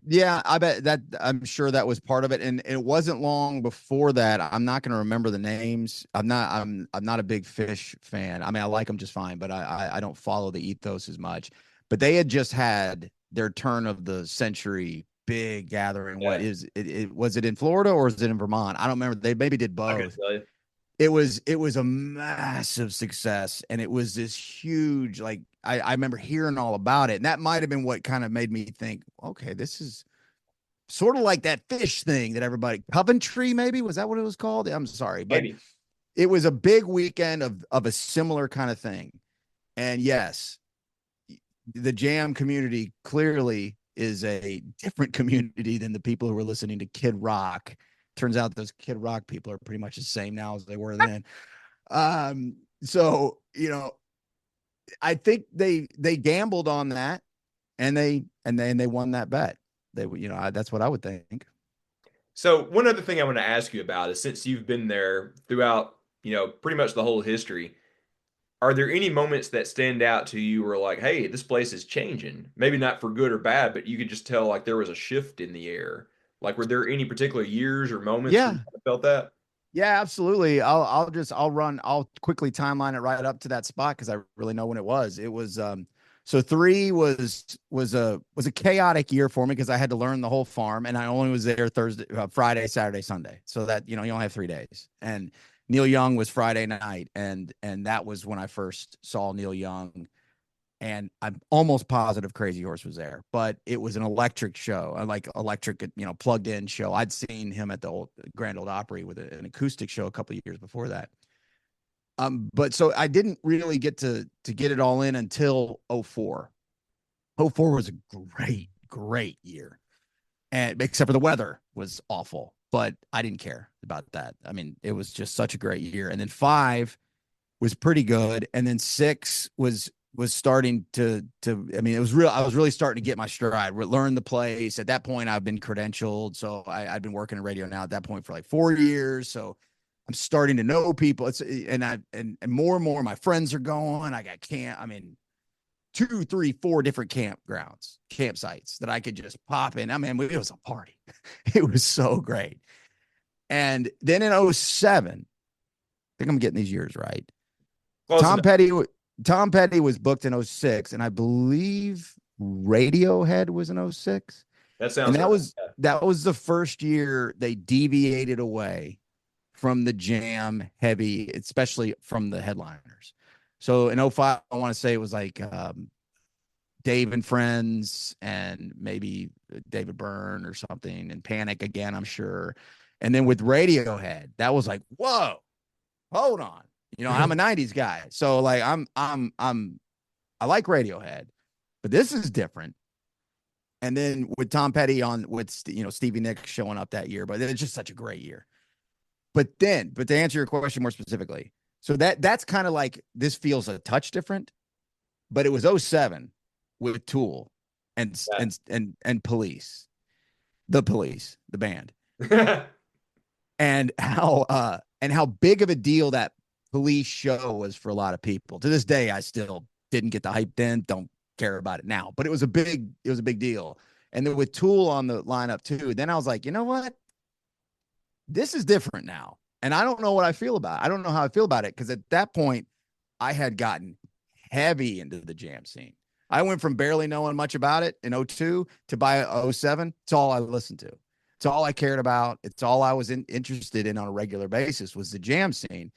Yeah, I bet that, I'm sure that was part of it. And it wasn't long before that. I'm not going to remember the names. I'm not a big Fish fan. I mean, I like them just fine, but I don't follow the ethos as much. But they had just had their turn of the century big gathering. Yeah, What is it? Was it in Florida or was it in Vermont? I don't remember. They maybe did I could both. tell you. It was a massive success, and it was this huge, like I remember hearing all about it, and that might have been what kind of made me think, okay, this is sort of like that fish thing that everybody, Coventry, maybe, was that what it was called? I'm sorry, but Maybe. it was a big weekend of a similar kind of thing. And yes, the jam community clearly is a different community than the people who were listening to Kid Rock. Turns out those Kid Rock people are pretty much the same now as they were then. So, I think they gambled on that, and they won that bet. That's what I would think. So one other thing I want to ask you about is since you've been there throughout, pretty much the whole history, are there any moments that stand out to you where like, hey, this place is changing? Maybe not for good or bad, but you could just tell like there was a shift in the air. Like, were there any particular years or moments where you Yeah. kind of felt that? Yeah, absolutely. I'll quickly timeline it right up to that spot because I really know when it was. It was so three was a chaotic year for me because I had to learn the whole farm, and I only was there Thursday, Friday, Saturday, Sunday. So that you only have 3 days. And Neil Young was Friday night, and that was when I first saw Neil Young. And I'm almost positive Crazy Horse was there, but it was an electric show, like electric, plugged in show. I'd seen him at the Grand Ole Opry with an acoustic show a couple of years before that. But so I didn't really get to get it all in until '04. '04 was a great year, and except for the weather was awful, but I didn't care about that. I mean, it was just such a great year. And then five was pretty good, and then six was starting to I mean, I was really starting to get my stride, learn the place. At that point, I've been credentialed, so I'd been working in radio now at that point for like 4 years. So I'm starting to know people. And more and more my friends are going. I got I mean, 2, 3, 4 different campsites that I could just pop in. I mean, it was a party. It was so great. And then in '07, I think I'm getting these years right. Close Tom enough. Petty Tom Petty was booked in '06, and I believe Radiohead was in '06. That And sounds that right. was that was the first year they deviated away from the jam heavy, especially from the headliners. So in '05, I want to say it was like Dave and Friends and maybe David Byrne or something, and Panic again, I'm sure. And then with Radiohead, that was like, whoa, hold on. I'm a '90s guy, so like I like Radiohead, but this is different. And then with Tom Petty with Stevie Nicks showing up that year, but it's just such a great year. But to answer your question more specifically, so that's kind of like, this feels a touch different, but it was '07 with Tool and Yeah. Police, the band, Yeah. and how big of a deal that Police show was for a lot of people. To this day, I still didn't get the hype then, don't care about it now, but it was a big deal. And then with Tool on the lineup too, then I was like, you know what? This is different now. And I don't know what I feel about it. I don't know how I feel about it, because at that point I had gotten heavy into the jam scene. I went from barely knowing much about it in '02 to by '07. It's all I listened to. It's all I cared about. It's all I was interested in on a regular basis was the jam scene.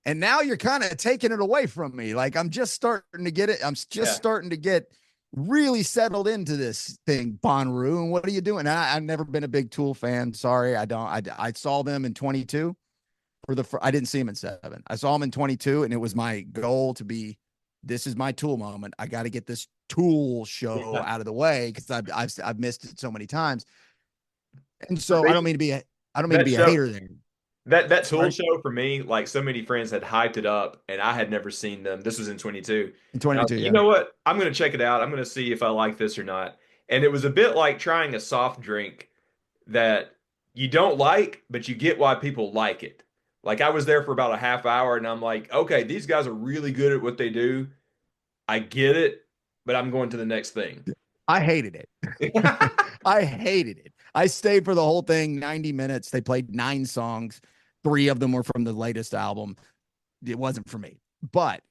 And now you're kind of taking it away from me. Like, I'm just starting to get it. I'm just starting to get really settled into this thing, Bonnaroo. And what are you doing? I've never been a big Tool fan. Sorry, I don't. I saw them in '22 I didn't see them in '7. I saw them in '22, and it was my goal to be, this is my Tool moment. I got to get this Tool show out of the way because I've missed it so many times. And so I don't mean to be a hater there. That Tool Sorry? show for me, like so many friends had hyped it up, and I had never seen them. This was in 22. In And I was 22, like, you yeah. know what? I'm going to check it out. I'm going to see if I like this or not. And it was a bit like trying a soft drink that you don't like, but you get why people like it. Like, I was there for about a half hour, and I'm like, okay, these guys are really good at what they do. I get it, but I'm going to the next thing. I hated it. I hated it. I stayed for the whole thing, 90 minutes. They played 9 songs. 3 of them were from the latest album. It wasn't for me. But,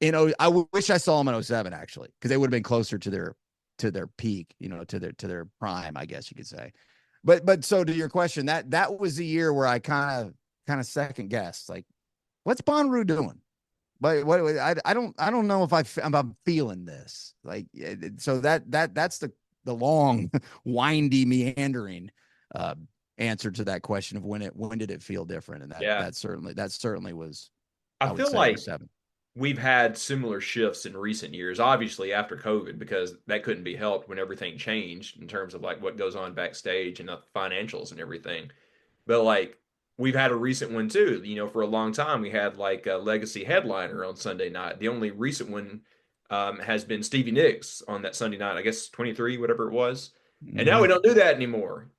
I wish I saw them in '07, actually, because they would have been closer to to their peak, to their prime, I guess you could say. But so to your question, that was the year where I kind of second guessed, like, what's Bonnaroo doing? But what I don't know if I'm feeling this. Like, so that's the long, windy, meandering answer to that question of when did it feel different? And Yeah. that certainly was, I I would feel say, like 07. we've had similar shifts in recent years, obviously after COVID, because that couldn't be helped when everything changed in terms of like what goes on backstage and the financials and everything. But like we've had a recent one too. For a long time we had like a legacy headliner on Sunday night. The only recent one has been Stevie Nicks on that Sunday night, I guess 23, whatever it was. And now we don't do that anymore.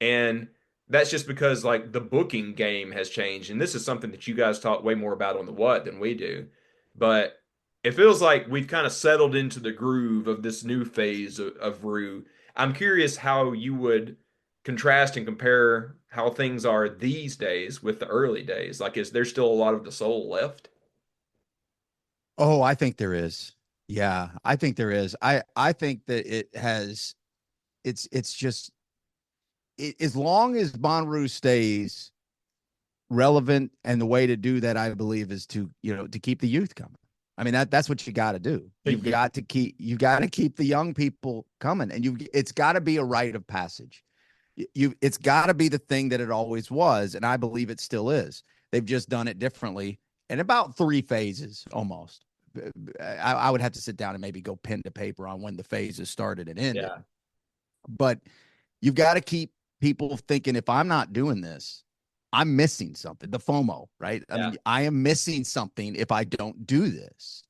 And that's just because like the booking game has changed. And this is something that you guys talk way more about on the what than we do. But it feels like we've kind of settled into the groove of this new phase of Rue. I'm curious how you would contrast and compare how things are these days with the early days. Like, is there still a lot of the soul left? Oh, I think there is. Yeah, I think there is. I think that it's just as long as Bonnaroo stays relevant, and the way to do that, I believe, is to keep the youth coming. I mean, that's what you got to do. You've got to keep the young people coming, and it's got to be a rite of passage. It's got to be the thing that it always was, and I believe it still is. They've just done it differently in about 3 phases almost. I would have to sit down and maybe go pen to paper on when the phases started and ended. Yeah. But you've got to keep people thinking, if I'm not doing this, I'm missing something. The FOMO, right? I mean, I am missing something if I don't do this.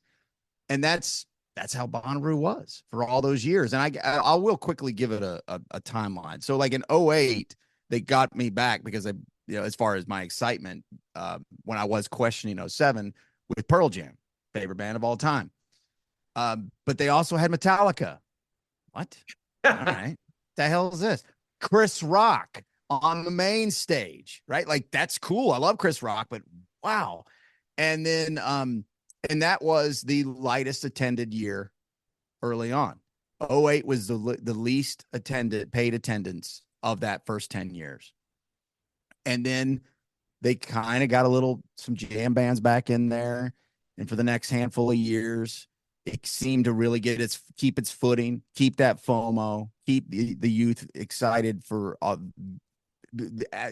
And that's how Bonnaroo was for all those years. And I will quickly give it a timeline. So like in 08, they got me back because as far as my excitement, when I was questioning 07 with Pearl Jam, favorite band of all time. But they also had Metallica. What? All right. The hell is this? Chris Rock on the main stage, right? Like, that's cool. I love Chris Rock, but wow. And then, and that was the lightest attended year early on. 08 was the least paid attendance of that first 10 years. And then they kind of got some jam bands back in there. And for the next handful of years, it seemed to really keep its footing, keep that FOMO, keep the youth excited for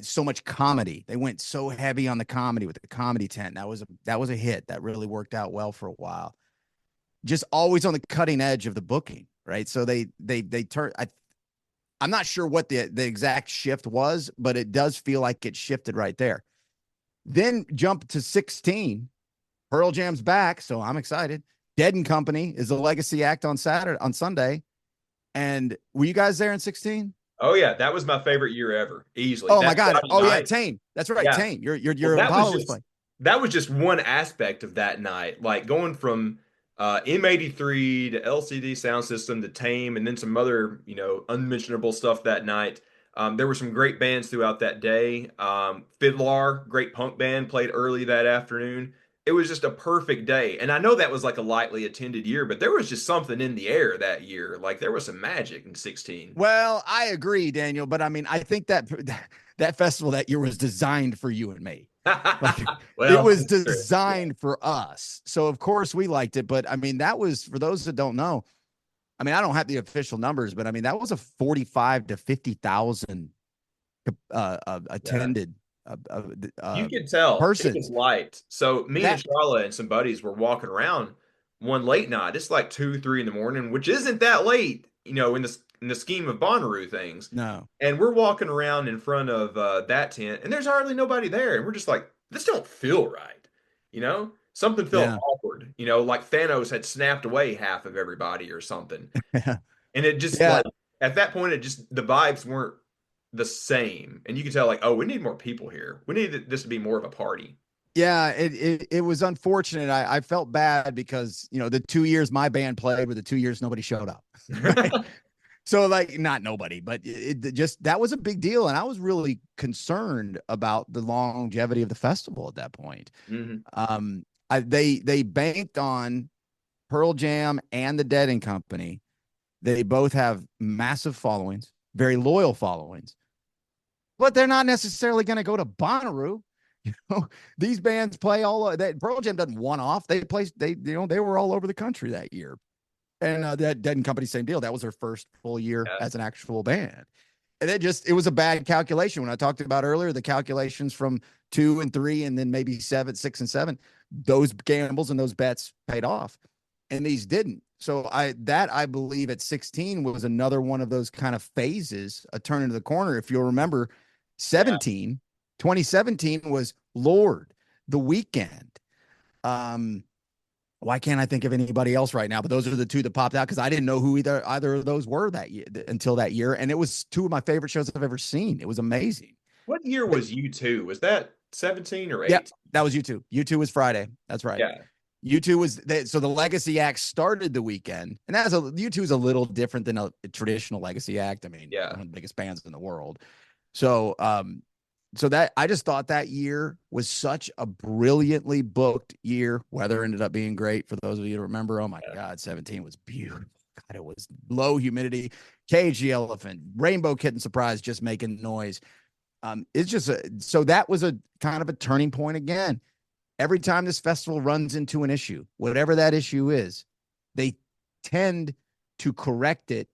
so much comedy. They went so heavy on the comedy with the comedy tent. That was a hit. That really worked out well for a while. Just always on the cutting edge of the booking, right? So they turned. I'm not sure what the exact shift was, but it does feel like it shifted right there. Then jump to 16. Pearl Jam's back, so I'm excited. Dead and Company is the legacy act on Sunday. And were you guys there in 16? Oh yeah, that was my favorite year ever, easily. Oh That my God! Friday Oh yeah, night, Tame. That's right, yeah. Tame. Your Well, Apollo was playing. that was just one aspect of that night. Like going from M83 to LCD Sound System to Tame, and then some other unmentionable stuff that night. There were some great bands throughout that day. Fiddler, great punk band, played early that afternoon. It was just a perfect day. And I know that was like a lightly attended year, but there was just something in the air that year. Like there was some magic in 16. Well, I agree, Daniel, but I mean, I think that festival that year was designed for you and me. Like, Well, it was designed for us. So of course we liked it, but I mean, that was, for those that don't know, I mean, I don't have the official numbers, but I mean, that was a 45 to 50,000 attended. You could tell person. it was light. So me and Sharla and some buddies were walking around one late night. It's like 2, 3 in the morning, which isn't that late, in the scheme of Bonnaroo things. No. And we're walking around in front of that tent, and there's hardly nobody there. And we're just like, this don't feel right. Something felt awkward. Like Thanos had snapped away half of everybody or something. And it just like at that point, the vibes weren't the same, and you can tell like, oh, we need more people here. We need this to be more of a party. Yeah, it was unfortunate. I felt bad because the 2 years my band played were the 2 years nobody showed up. Right? So like, not nobody, but it just, that was a big deal, and I was really concerned about the longevity of the festival at that point. Mm-hmm. They banked on Pearl Jam and the Dead and Company They both have massive followings, very loyal followings, but they're not necessarily going to go to Bonnaroo. You know, these bands play all that. Pearl Jam doesn't one off. They play, they were all over the country that year. And that Dead and Company, same deal. That was their first full year Yeah. as an actual band. And it was a bad calculation. When I talked about earlier, the calculations from 2 and 3, and then maybe 7, 6 and 7, those gambles and those bets paid off, and these didn't. So I believe at 16 was another one of those kind of phases, a turn into the corner. If you'll remember, 2017 was Lord, The Weeknd. Why can't I think of anybody else right now? But those are the two that popped out because I didn't know who either of those were that year until that year. And it was two of my favorite shows I've ever seen. It was amazing. What year was U2? Was that 17 or 8? Yeah, that was U2. U2 was Friday. That's right. Yeah. U2 was so the legacy act started The Weeknd, and U2 is a little different than a traditional legacy act. I mean, Yeah. one of the biggest bands in the world. So, so that I just thought that year was such a brilliantly booked year. Weather ended up being great for those of you to remember. Oh my God, 17 was beautiful. God, it was low humidity, Cage the Elephant, Rainbow Kitten Surprise just making noise. It's just so that was a kind of a turning point again. Every time this festival runs into an issue, whatever that issue is, they tend to correct it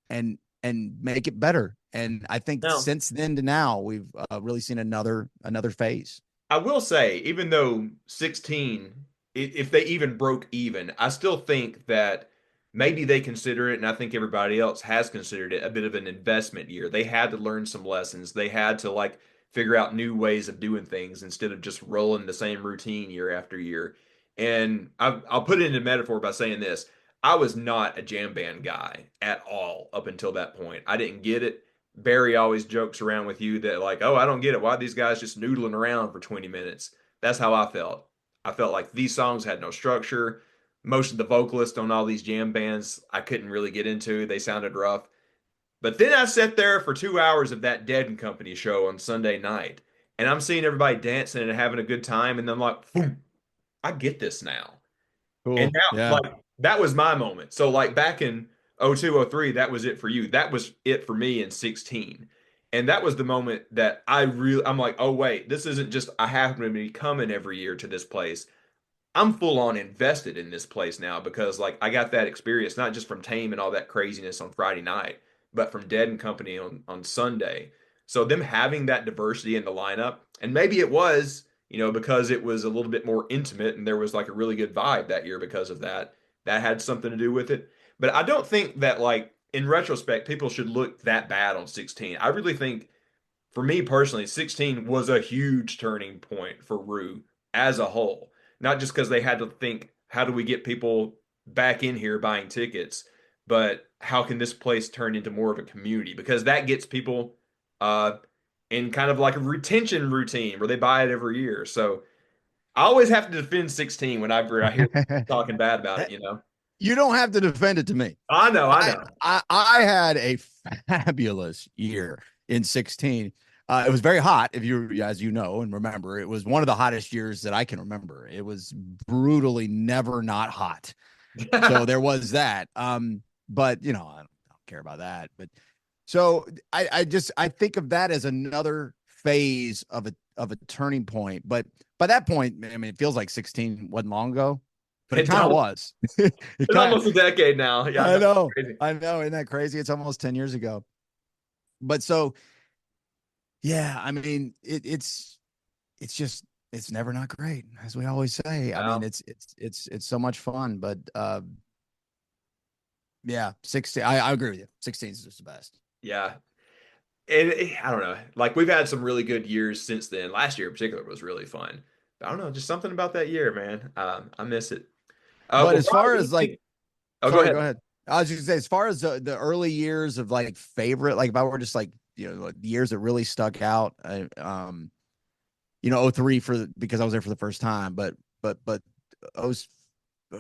and make it better. And I think since then to now, we've really seen another phase. I will say, even though 16, if they even broke even, I still think that maybe they consider it, and I think everybody else has considered it, a bit of an investment year. They had to learn some lessons. They had to like figure out new ways of doing things instead of just rolling the same routine year after year. And I'll put it into metaphor by saying this. I was not a jam band guy at all up until that point. I didn't get it. Barry always jokes around with you that like, oh, I don't get it. Why are these guys just noodling around for 20 minutes? That's how I felt. I felt like these songs had no structure. Most of the vocalists on all these jam bands, I couldn't really get into. They sounded rough. But then I sat there for 2 hours of that Dead and Company show on Sunday night, and I'm seeing everybody dancing and having a good time, and I'm like, boom, I get this now. Cool. And now, Yeah. like, that was my moment. So, like, back in 02, 03, that was it for you. That was it for me in 16. And that was the moment that I'm like, oh, wait, this isn't just I happen to be coming every year to this place. I'm full on invested in this place now because like I got that experience not just from Tame and all that craziness on Friday night, but from Dead and Company on Sunday. So them having that diversity in the lineup, and maybe it was, because it was a little bit more intimate and there was like a really good vibe that year because of that. That had something to do with it. But I don't think that like in retrospect people should look that bad on 16. I really think for me personally, 16 was a huge turning point for Rue as a whole. Not just because they had to think, how do we get people back in here buying tickets, but how can this place turn into more of a community? Because that gets people in kind of like a retention routine where they buy it every year. So I always have to defend 16 whenever I hear talking bad about it, You don't have to defend it to me. I know. I had a fabulous year in 16. It was very hot, as you know and remember. It was one of the hottest years that I can remember. It was brutally never not hot. So there was that. But I don't care about that. But so I think of that as another phase of a turning point. But by that point, I mean, it feels like 16 wasn't long ago. But it kind of was. It's almost a decade now. Yeah, I know. Isn't that crazy? It's almost 10 years ago. But so, yeah, I mean, it's never not great, as we always say. I mean, it's so much fun. But yeah, 16. I agree with you. 16 is just the best. Yeah. And I don't know. Like we've had some really good years since then. Last year in particular was really fun. But I don't know, just something about that year, man. I miss it. But as far as like, go ahead. I was just gonna say, as far as the early years of like favorite, like if I were just like like years that really stuck out, 03 because I was there for the first time, but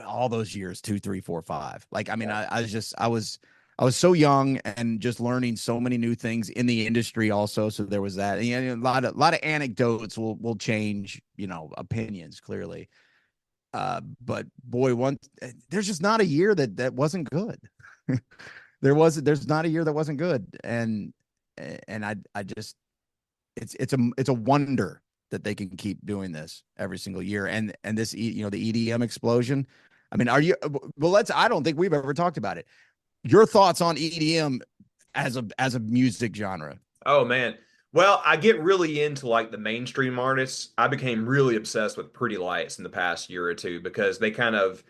all those years 2, 3, 4, 5. Like I mean, I was so young and just learning so many new things in the industry also. So there was that. And, a lot of anecdotes will change opinions clearly. But boy, there's just not a year that wasn't good. there's not a year that wasn't good. And I just, it's a wonder that they can keep doing this every single year. And this, you know, the EDM explosion. I mean, I don't think we've ever talked about it. Your thoughts on EDM as a music genre? Oh man. Well, I get really into like the mainstream artists. I became really obsessed with Pretty Lights in the past year or two because they kind of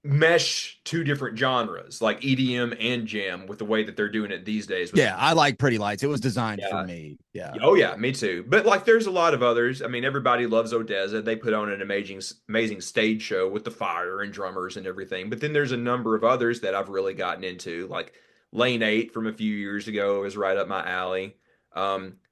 mesh two different genres, like EDM and jam, with the way that they're doing it these days with the Yeah, I like Pretty Lights. It was designed for yeah. me. Yeah. Oh yeah, me too. But like, there's a lot of others. I mean, everybody loves Odessa. They put on an amazing stage show with the fire and drummers and everything. But then there's a number of others that I've really gotten into, like Lane 8 from a few years ago is right up my alley.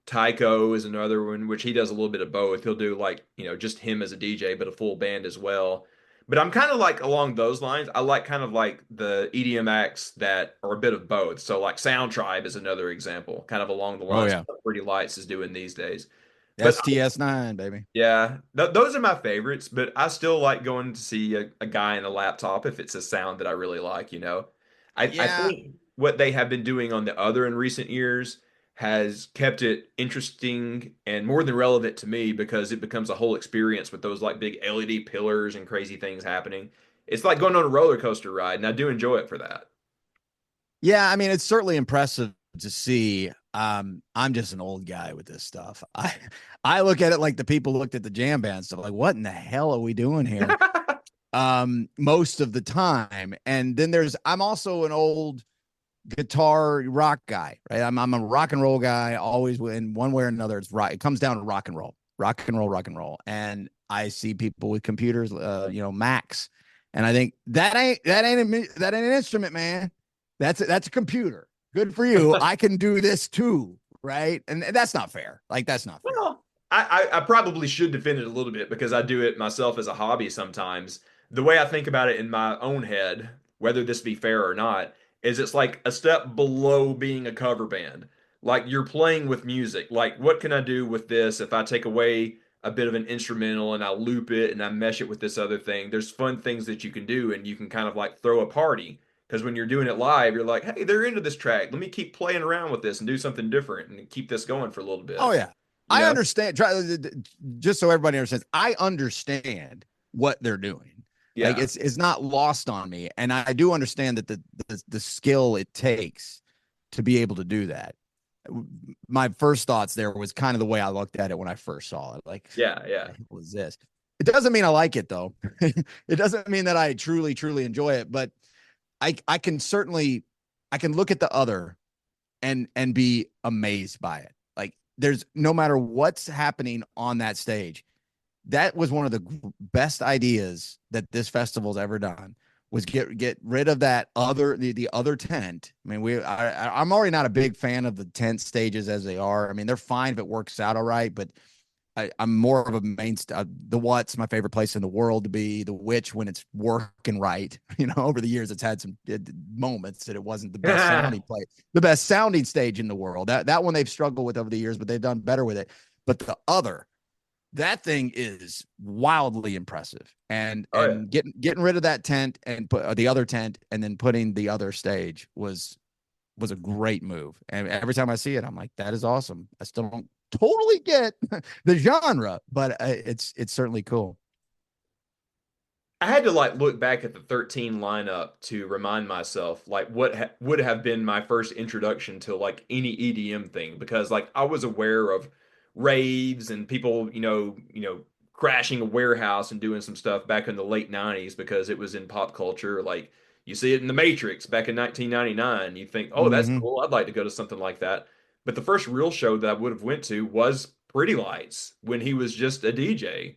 Tycho is another one, which he does a little bit of both. He'll do like, just him as a DJ, but a full band as well. But I'm kind of like along those lines. I like kind of like the EDM acts that are a bit of both. So like Sound Tribe is another example, kind of along the Oh lines of yeah. what Pretty Lights is doing these days. But STS9, baby. yeah, those are my favorites. But I still like going to see a guy in a laptop if it's a sound that I really like. I Yeah. think what they have been doing on the other in recent years has kept it interesting and more than relevant to me because it becomes a whole experience with those like big LED pillars and crazy things happening. It's like going on a roller coaster ride, and I do enjoy it for that. Yeah, I mean, it's certainly impressive to see. I'm just an old guy with this stuff. I look at it like the people looked at the jam band stuff, like, what in the hell are we doing here? Most of the time. And then I'm also an old guitar rock guy, right? I'm a rock and roll guy, always in one way or another. It's rock. It comes down to rock and roll, rock and roll, rock and roll. And I see people with computers, Macs, and I think that ain't an instrument, man. That's a computer. Good for you. I can do this too, right? And that's not fair. Like, that's not fair. Well, I probably should defend it a little bit because I do it myself as a hobby sometimes. The way I think about it in my own head, whether this be fair or not, is it's like a step below being a cover band. Like you're playing with music. Like, what can I do with this if I take away a bit of an instrumental and I loop it and I mesh it with this other thing? There's fun things that you can do, and you can kind of like throw a party. Because when you're doing it live, you're like, hey, they're into this track. Let me keep playing around with this and do something different and keep this going for a little bit. Oh yeah. You I know? understand. Just so everybody understands, I understand what they're doing. Yeah. Like, it's not lost on me, and I do understand that the skill it takes to be able to do that. My first thoughts there was kind of the way I looked at it when I first saw it. Like, Yeah. what was this? It doesn't mean I like it though. It doesn't mean that I truly, truly enjoy it, but I can look at the other and be amazed by it. Like, there's no matter what's happening on that stage, that was one of the best ideas that this festival's ever done, was get rid of that the other tent. I mean, I'm already not a big fan of the tent stages as they are. I mean, they're fine if it works out all right, but I'm more of a the What's my favorite place in the world to be. The Which, when it's working right, over the years it's had some moments that it wasn't the best sounding place, the best sounding stage in the world. That one they've struggled with over the years, but they've done better with it. But the other, that thing is wildly impressive. And getting rid of that tent and put the other tent and then putting the other stage was a great move. And every time I see it, I'm like, that is awesome. I still don't totally get the genre, but it's certainly cool. I had to like look back at the 13 lineup to remind myself like what would have been my first introduction to like any EDM thing, because like I was aware of raves and people, crashing a warehouse and doing some stuff back in the late 90s because it was in pop culture. Like you see it in The Matrix back in 1999. You think, oh, that's Mm-hmm. cool. I'd like to go to something like that. But the first real show that I would have went to was Pretty Lights when he was just a DJ,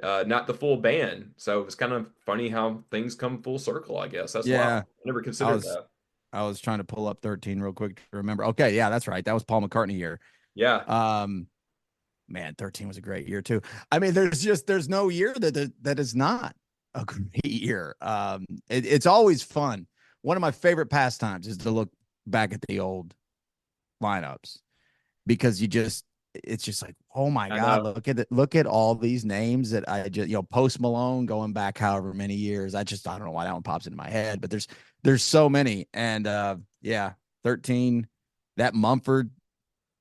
not the full band. So it was kind of funny how things come full circle, I guess. That's wild. Yeah. I never I considered was that. I was trying to pull up 13 real quick to remember. Okay, yeah, that's right. That was Paul McCartney year. Yeah. Man, 13 was a great year too. I mean, there's no year that is not a great year. It's always fun. One of my favorite pastimes is to look back at the old lineups, because it's just like, oh my I God, know. look at all these names that I just, Post Malone going back however many years. I don't know why that one pops into my head, but there's so many. And yeah, 13, that Mumford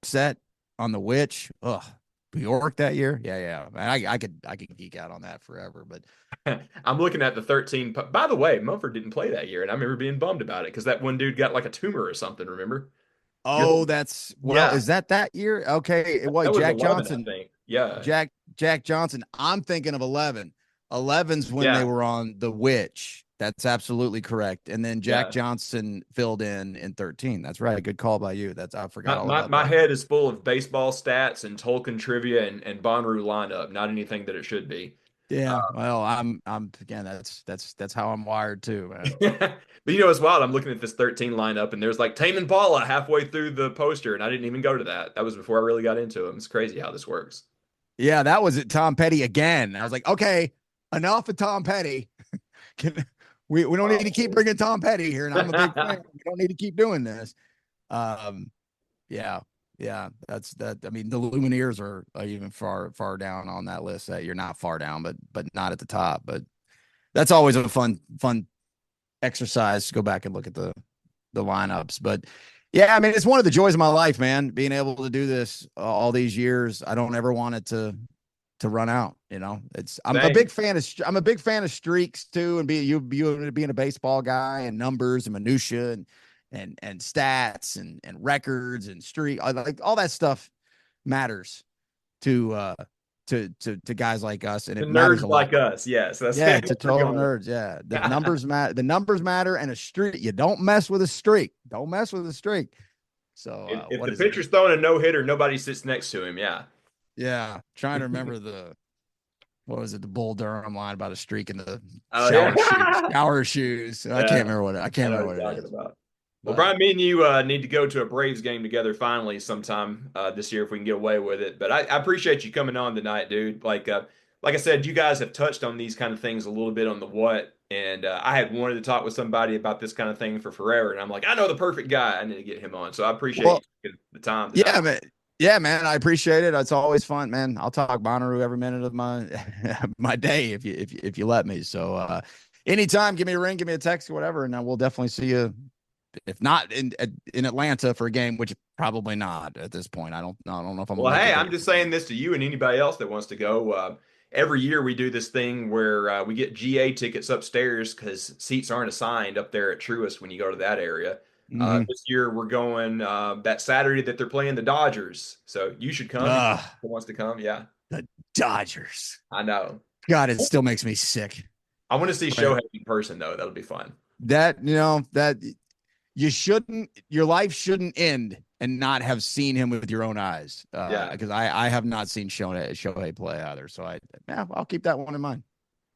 set on the Witch. Ugh. Bjork that year. Yeah. Man, I could geek out on that forever. But I'm looking at the 13. By the way, Mumford didn't play that year, and I remember being bummed about it because that one dude got like a tumor or something. Remember? oh, Yeah, is that year? Okay. It was that was Jack 11, I Johnson. think. Yeah, Jack Johnson. I'm thinking of 11. 11's when they yeah. were on the Witch. That's absolutely correct. And then Jack Yeah. Johnson filled in 13. That's right. Good call by you. I forgot My, all my, about my that. head is full of baseball stats and Tolkien trivia and Bonnaroo lineup, not anything that it should be. Yeah. Well, I'm again. That's how I'm wired too, man. But it's wild. I'm looking at this 13 lineup, and there's like Tame Impala halfway through the poster, and I didn't even go to that. That was before I really got into them. It's crazy how this works. Yeah, that was it. Tom Petty again. I was like, okay, enough of Tom Petty. We don't need to keep bringing Tom Petty here, and I'm a big fan. We don't need to keep doing this. Um, yeah, that's that. I mean, the Lumineers are even far down on that list. That you're not far down, but not at the top. But that's always a fun exercise to go back and look at the lineups. But yeah, I mean, it's one of the joys of my life, man. Being able to do this all these years, I don't ever want it to run out. I'm a big fan of streaks too, and being a baseball guy and numbers and minutia and stats and records and streak, like all that stuff matters to guys like us, and The it matters nerds a lot. like us, yes. That's Yeah, that's to where we're total going. nerds. Yeah, the numbers matter. The numbers matter, and a streak. You don't mess with a streak. Don't mess with a streak. So If what the is it? pitcher's throwing a no hitter, nobody sits next to him. Yeah. Yeah, trying to remember what was it? The Bull Durham line about a streak in the Oh yeah. shower shoes. I Yeah. can't remember what I know what it you're talking is. about. Well, But Brian, me and you need to go to a Braves game together finally sometime this year if we can get away with it. But I appreciate you coming on tonight, dude. Like I said, you guys have touched on these kind of things a little bit on the what, and I had wanted to talk with somebody about this kind of thing for forever, and I'm like, I know the perfect guy. I need to get him on. So I appreciate well, you taking the time tonight. yeah, man. Yeah, man. I appreciate it. It's always fun, man. I'll talk Bonnaroo every minute of my my day if you let me. So anytime, give me a ring, give me a text, or whatever, and we'll definitely see you. If not in Atlanta for a game, which probably not at this point. I don't know if I'm Well, gonna make hey, it I'm there. just saying this to you and anybody else that wants to go. Every year we do this thing where we get GA tickets upstairs because seats aren't assigned up there at Truist when you go to that area. Mm-hmm. This year we're going that Saturday that they're playing the Dodgers. So you should come. Who wants to come? Yeah, The Dodgers. I know. God, it still makes me sick. I want to see Right. Shohei in person though. That'll be fun. That your life shouldn't end and not have seen him with your own eyes. Yeah. Because I have not seen Shohei play either. So I'll keep that one in mind.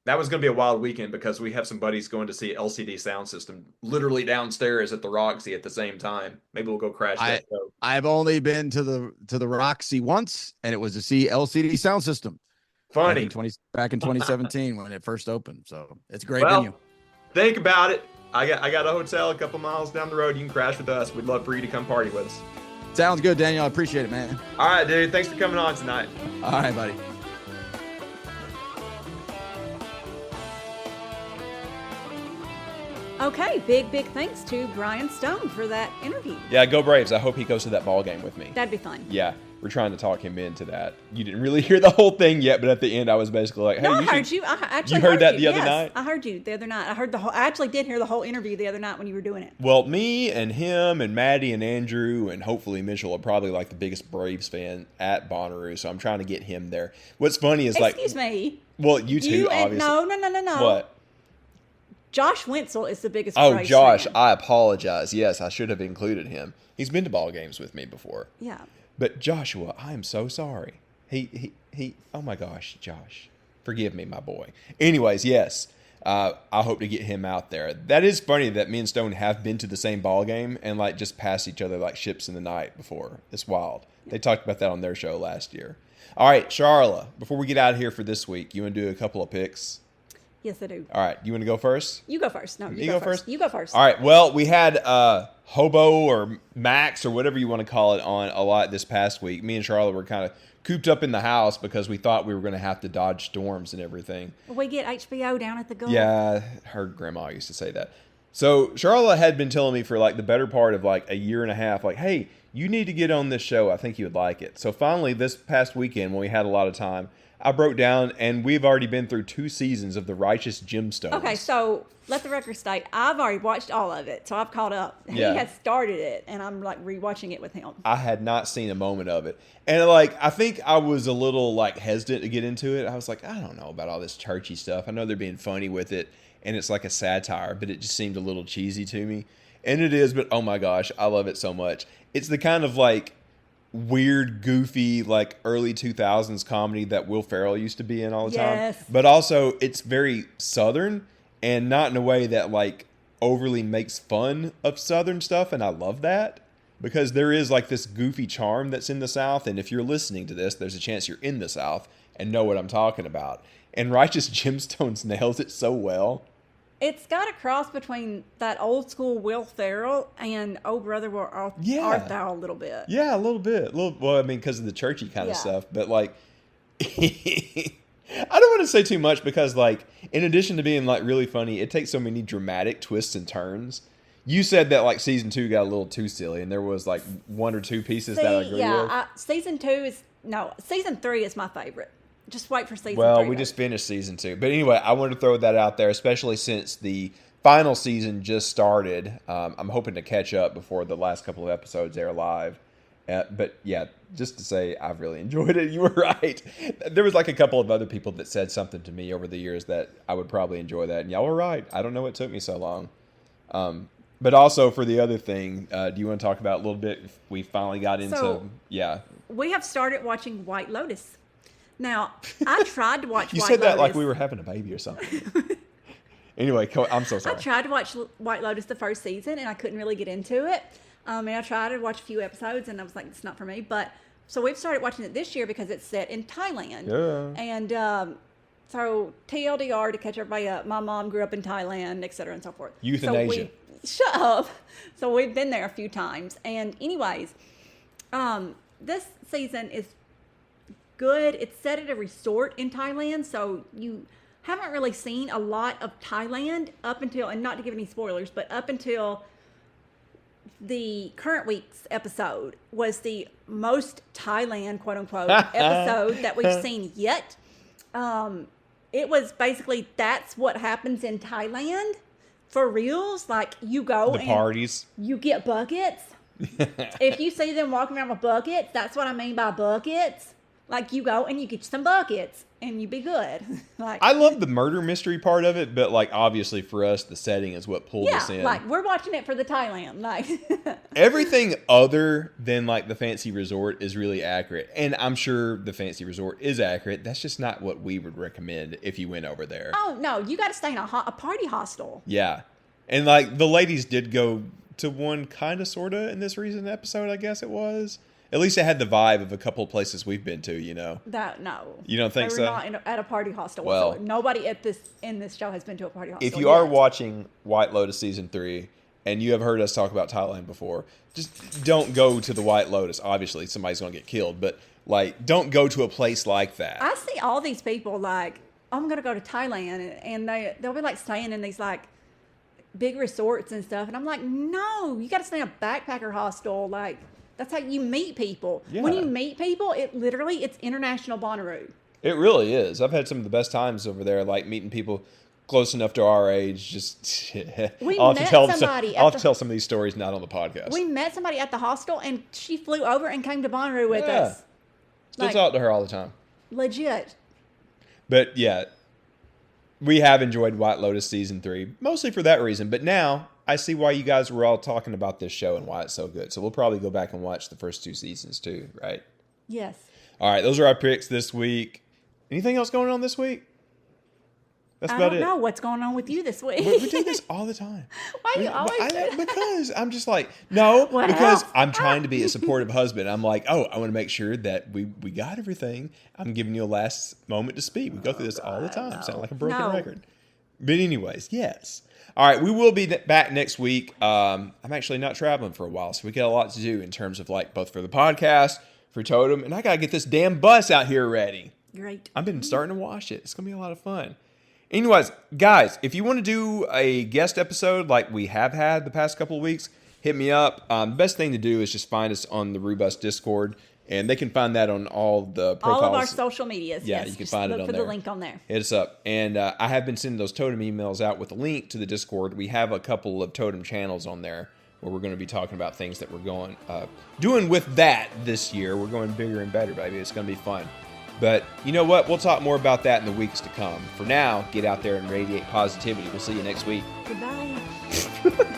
That was going to be a wild weekend because we have some buddies going to see LCD Sound System literally downstairs at the Roxy at the same time. Maybe we'll go crash that show. I've only been to the Roxy once, and it was to see LCD Sound System. Funny. Back in 2017 when it first opened. So it's a great Well, venue. think about it. I got a hotel a couple miles down the road. You can crash with us. We'd love for you to come party with us. Sounds good, Daniel. I appreciate it, man. All right, dude. Thanks for coming on tonight. All right, buddy. Okay, big thanks to Bryan Stone for that interview. Yeah, go Braves. I hope he goes to that ball game with me. That'd be fun. Yeah, we're trying to talk him into that. You didn't really hear the whole thing yet, but at the end, I was basically like, "Hey, No, I you heard should-" you. I actually You heard that you. the other Yes, night? I heard you the other night. I actually did hear the whole interview the other night when you were doing it. Well, me and him and Maddie and Andrew and hopefully Mitchell are probably like the biggest Braves fan at Bonnaroo, so I'm trying to get him there. What's funny is Excuse me. well, you two You and obviously. no. What? Josh Wenzel is the biggest. Oh, Braves Josh, fan. I apologize. Yes, I should have included him. He's been to ball games with me before. Yeah. But Joshua, I am so sorry. He oh my gosh, Josh. Forgive me, my boy. Anyways, yes. I hope to get him out there. That is funny that me and Stone have been to the same ball game and like just passed each other like ships in the night before. It's wild. They talked about that on their show last year. All right, Sharla, before we get out of here for this week, you want to do a couple of picks? Yes, I do. All right, you want to go first? You go first. No, You go first? You go first. All right. Well, we had Hobo or Max or whatever you want to call it on a lot this past week. Me and Charlotte were kind of cooped up in the house because we thought we were going to have to dodge storms and everything. We get HBO down at the Gulf. Yeah, her grandma used to say that. So Charlotte had been telling me for like the better part of like a year and a half, like, hey, you need to get on this show. I think you would like it. So finally, this past weekend when we had a lot of time, I broke down, and we've already been through 2 seasons of The Righteous Gemstones. Okay, so let the record state, I've already watched all of it, so I've caught up. Yeah. He has started it, and I'm like rewatching it with him. I had not seen a moment of it. And like, I think I was a little like hesitant to get into it. I was like, I don't know about all this churchy stuff. I know they're being funny with it, and it's like a satire, but it just seemed a little cheesy to me. And it is, but oh my gosh, I love it so much. It's the kind of like weird, goofy, like early 2000s comedy that Will Ferrell used to be in all the Yes. time. But also, it's very Southern, and not in a way that like overly makes fun of Southern stuff. And I love that, because there is like this goofy charm that's in the South. And if you're listening to this, there's a chance you're in the South and know what I'm talking about. And Righteous Gemstones nails it so well. It's got a cross between that old school Will Ferrell and Oh Brother Where Art Thou a little bit. Yeah, a little bit. Well, I mean, because of the churchy kind of stuff. But like, I don't want to say too much, because like, in addition to being like really funny, it takes so many dramatic twists and turns. You said that like season 2 got a little too silly, and there was like 1 or 2 pieces that I agree with. Season 3 is my favorite. Just wait for season 3. Well, we just finished season 2. But anyway, I wanted to throw that out there, especially since the final season just started. I'm hoping to catch up before the last couple of episodes air live. But yeah, just to say I've really enjoyed it. You were right. There was like a couple of other people that said something to me over the years that I would probably enjoy that. And y'all were right. I don't know what took me so long. But also for the other thing, do you want to talk about a little bit? We finally got into, We have started watching White Lotus. Now, I tried to watch You White said Lotus. that like we were having a baby or something. Anyway, I'm so sorry. I tried to watch White Lotus the first season, and I couldn't really get into it. And I tried to watch a few episodes, and I was like, it's not for me. But so we've started watching it this year because it's set in Thailand. Yeah. And so TLDR, to catch everybody up, my mom grew up in Thailand, et cetera, and so forth. Euthanasia. Shut up. So we've been there a few times. And anyways, this season is good. It's set at a resort in Thailand, so you haven't really seen a lot of Thailand up until, and not to give any spoilers, but up until the current week's episode was the most Thailand, quote unquote, episode that we've seen yet. It was basically, that's what happens in Thailand for reals. Like, you go The and parties. you get buckets. If you see them walking around with buckets, that's what I mean by buckets. Like, you go and you get some buckets and you be good. Like, I love the murder mystery part of it, but like obviously for us, the setting is what pulled us in. like we're watching it for the Thailand. Like Everything other than like the fancy resort is really accurate, and I'm sure the fancy resort is accurate. That's just not what we would recommend if you went over there. Oh no, you got to stay in a party hostel. Yeah, and like the ladies did go to one kind of sorta in this recent episode, I guess it was. At least it had the vibe of a couple of places we've been to, you know. No. You don't think they were so? not at a party hostel. Well, whatsoever. Nobody in this show has been to a party hostel. If you are watching White Lotus season 3 and you have heard us talk about Thailand before, just don't go to the White Lotus. Obviously, somebody's going to get killed, but like, don't go to a place like that. I see all these people like, I'm going to go to Thailand, and they'll be like staying in these like big resorts and stuff, and I'm like, no, you got to stay in a backpacker hostel. Like, that's how you meet people. Yeah. When you meet people, it's international Bonnaroo. It really is. I've had some of the best times over there, like meeting people close enough to our age. Just I'll have to tell some of these stories not on the podcast. We met somebody at the hostel, and she flew over and came to Bonnaroo with us. Still talk to her all the time. Legit. But yeah, we have enjoyed White Lotus season 3, mostly for that reason. But now I see why you guys were all talking about this show and why it's so good. So we'll probably go back and watch the first 2 seasons too, right? Yes. All right, those are our picks this week. Anything else going on this week? That's about it. I don't know what's going on with you this week. We do this all the time. Why do you always do that? Because I'm just like, no, What because else? I'm trying to be a supportive husband. I'm like, oh, I want to make sure that we got everything. I'm giving you a last moment to speak. We go through this all the time. no. Sound like a broken No. record. But anyways, yes. All right, we will be back next week. I'm actually not traveling for a while, so we got a lot to do in terms of like both for the podcast, for Totem, and I got to get this damn bus out here ready. Great. I've been starting to wash it. It's going to be a lot of fun. Anyways, guys, if you want to do a guest episode like we have had the past couple of weeks, hit me up. The best thing to do is just find us on the Rubus Discord, and they can find that on all the profiles. All of our social medias. Yeah, yes. you can Just find it look on for there. the link on there. Hit us up. And I have been sending those totem emails out with a link to the Discord. We have a couple of totem channels on there where we're going to be talking about things that we're doing with that this year. We're going bigger and better, baby. It's going to be fun. But you know what? We'll talk more about that in the weeks to come. For now, get out there and radiate positivity. We'll see you next week. Goodbye.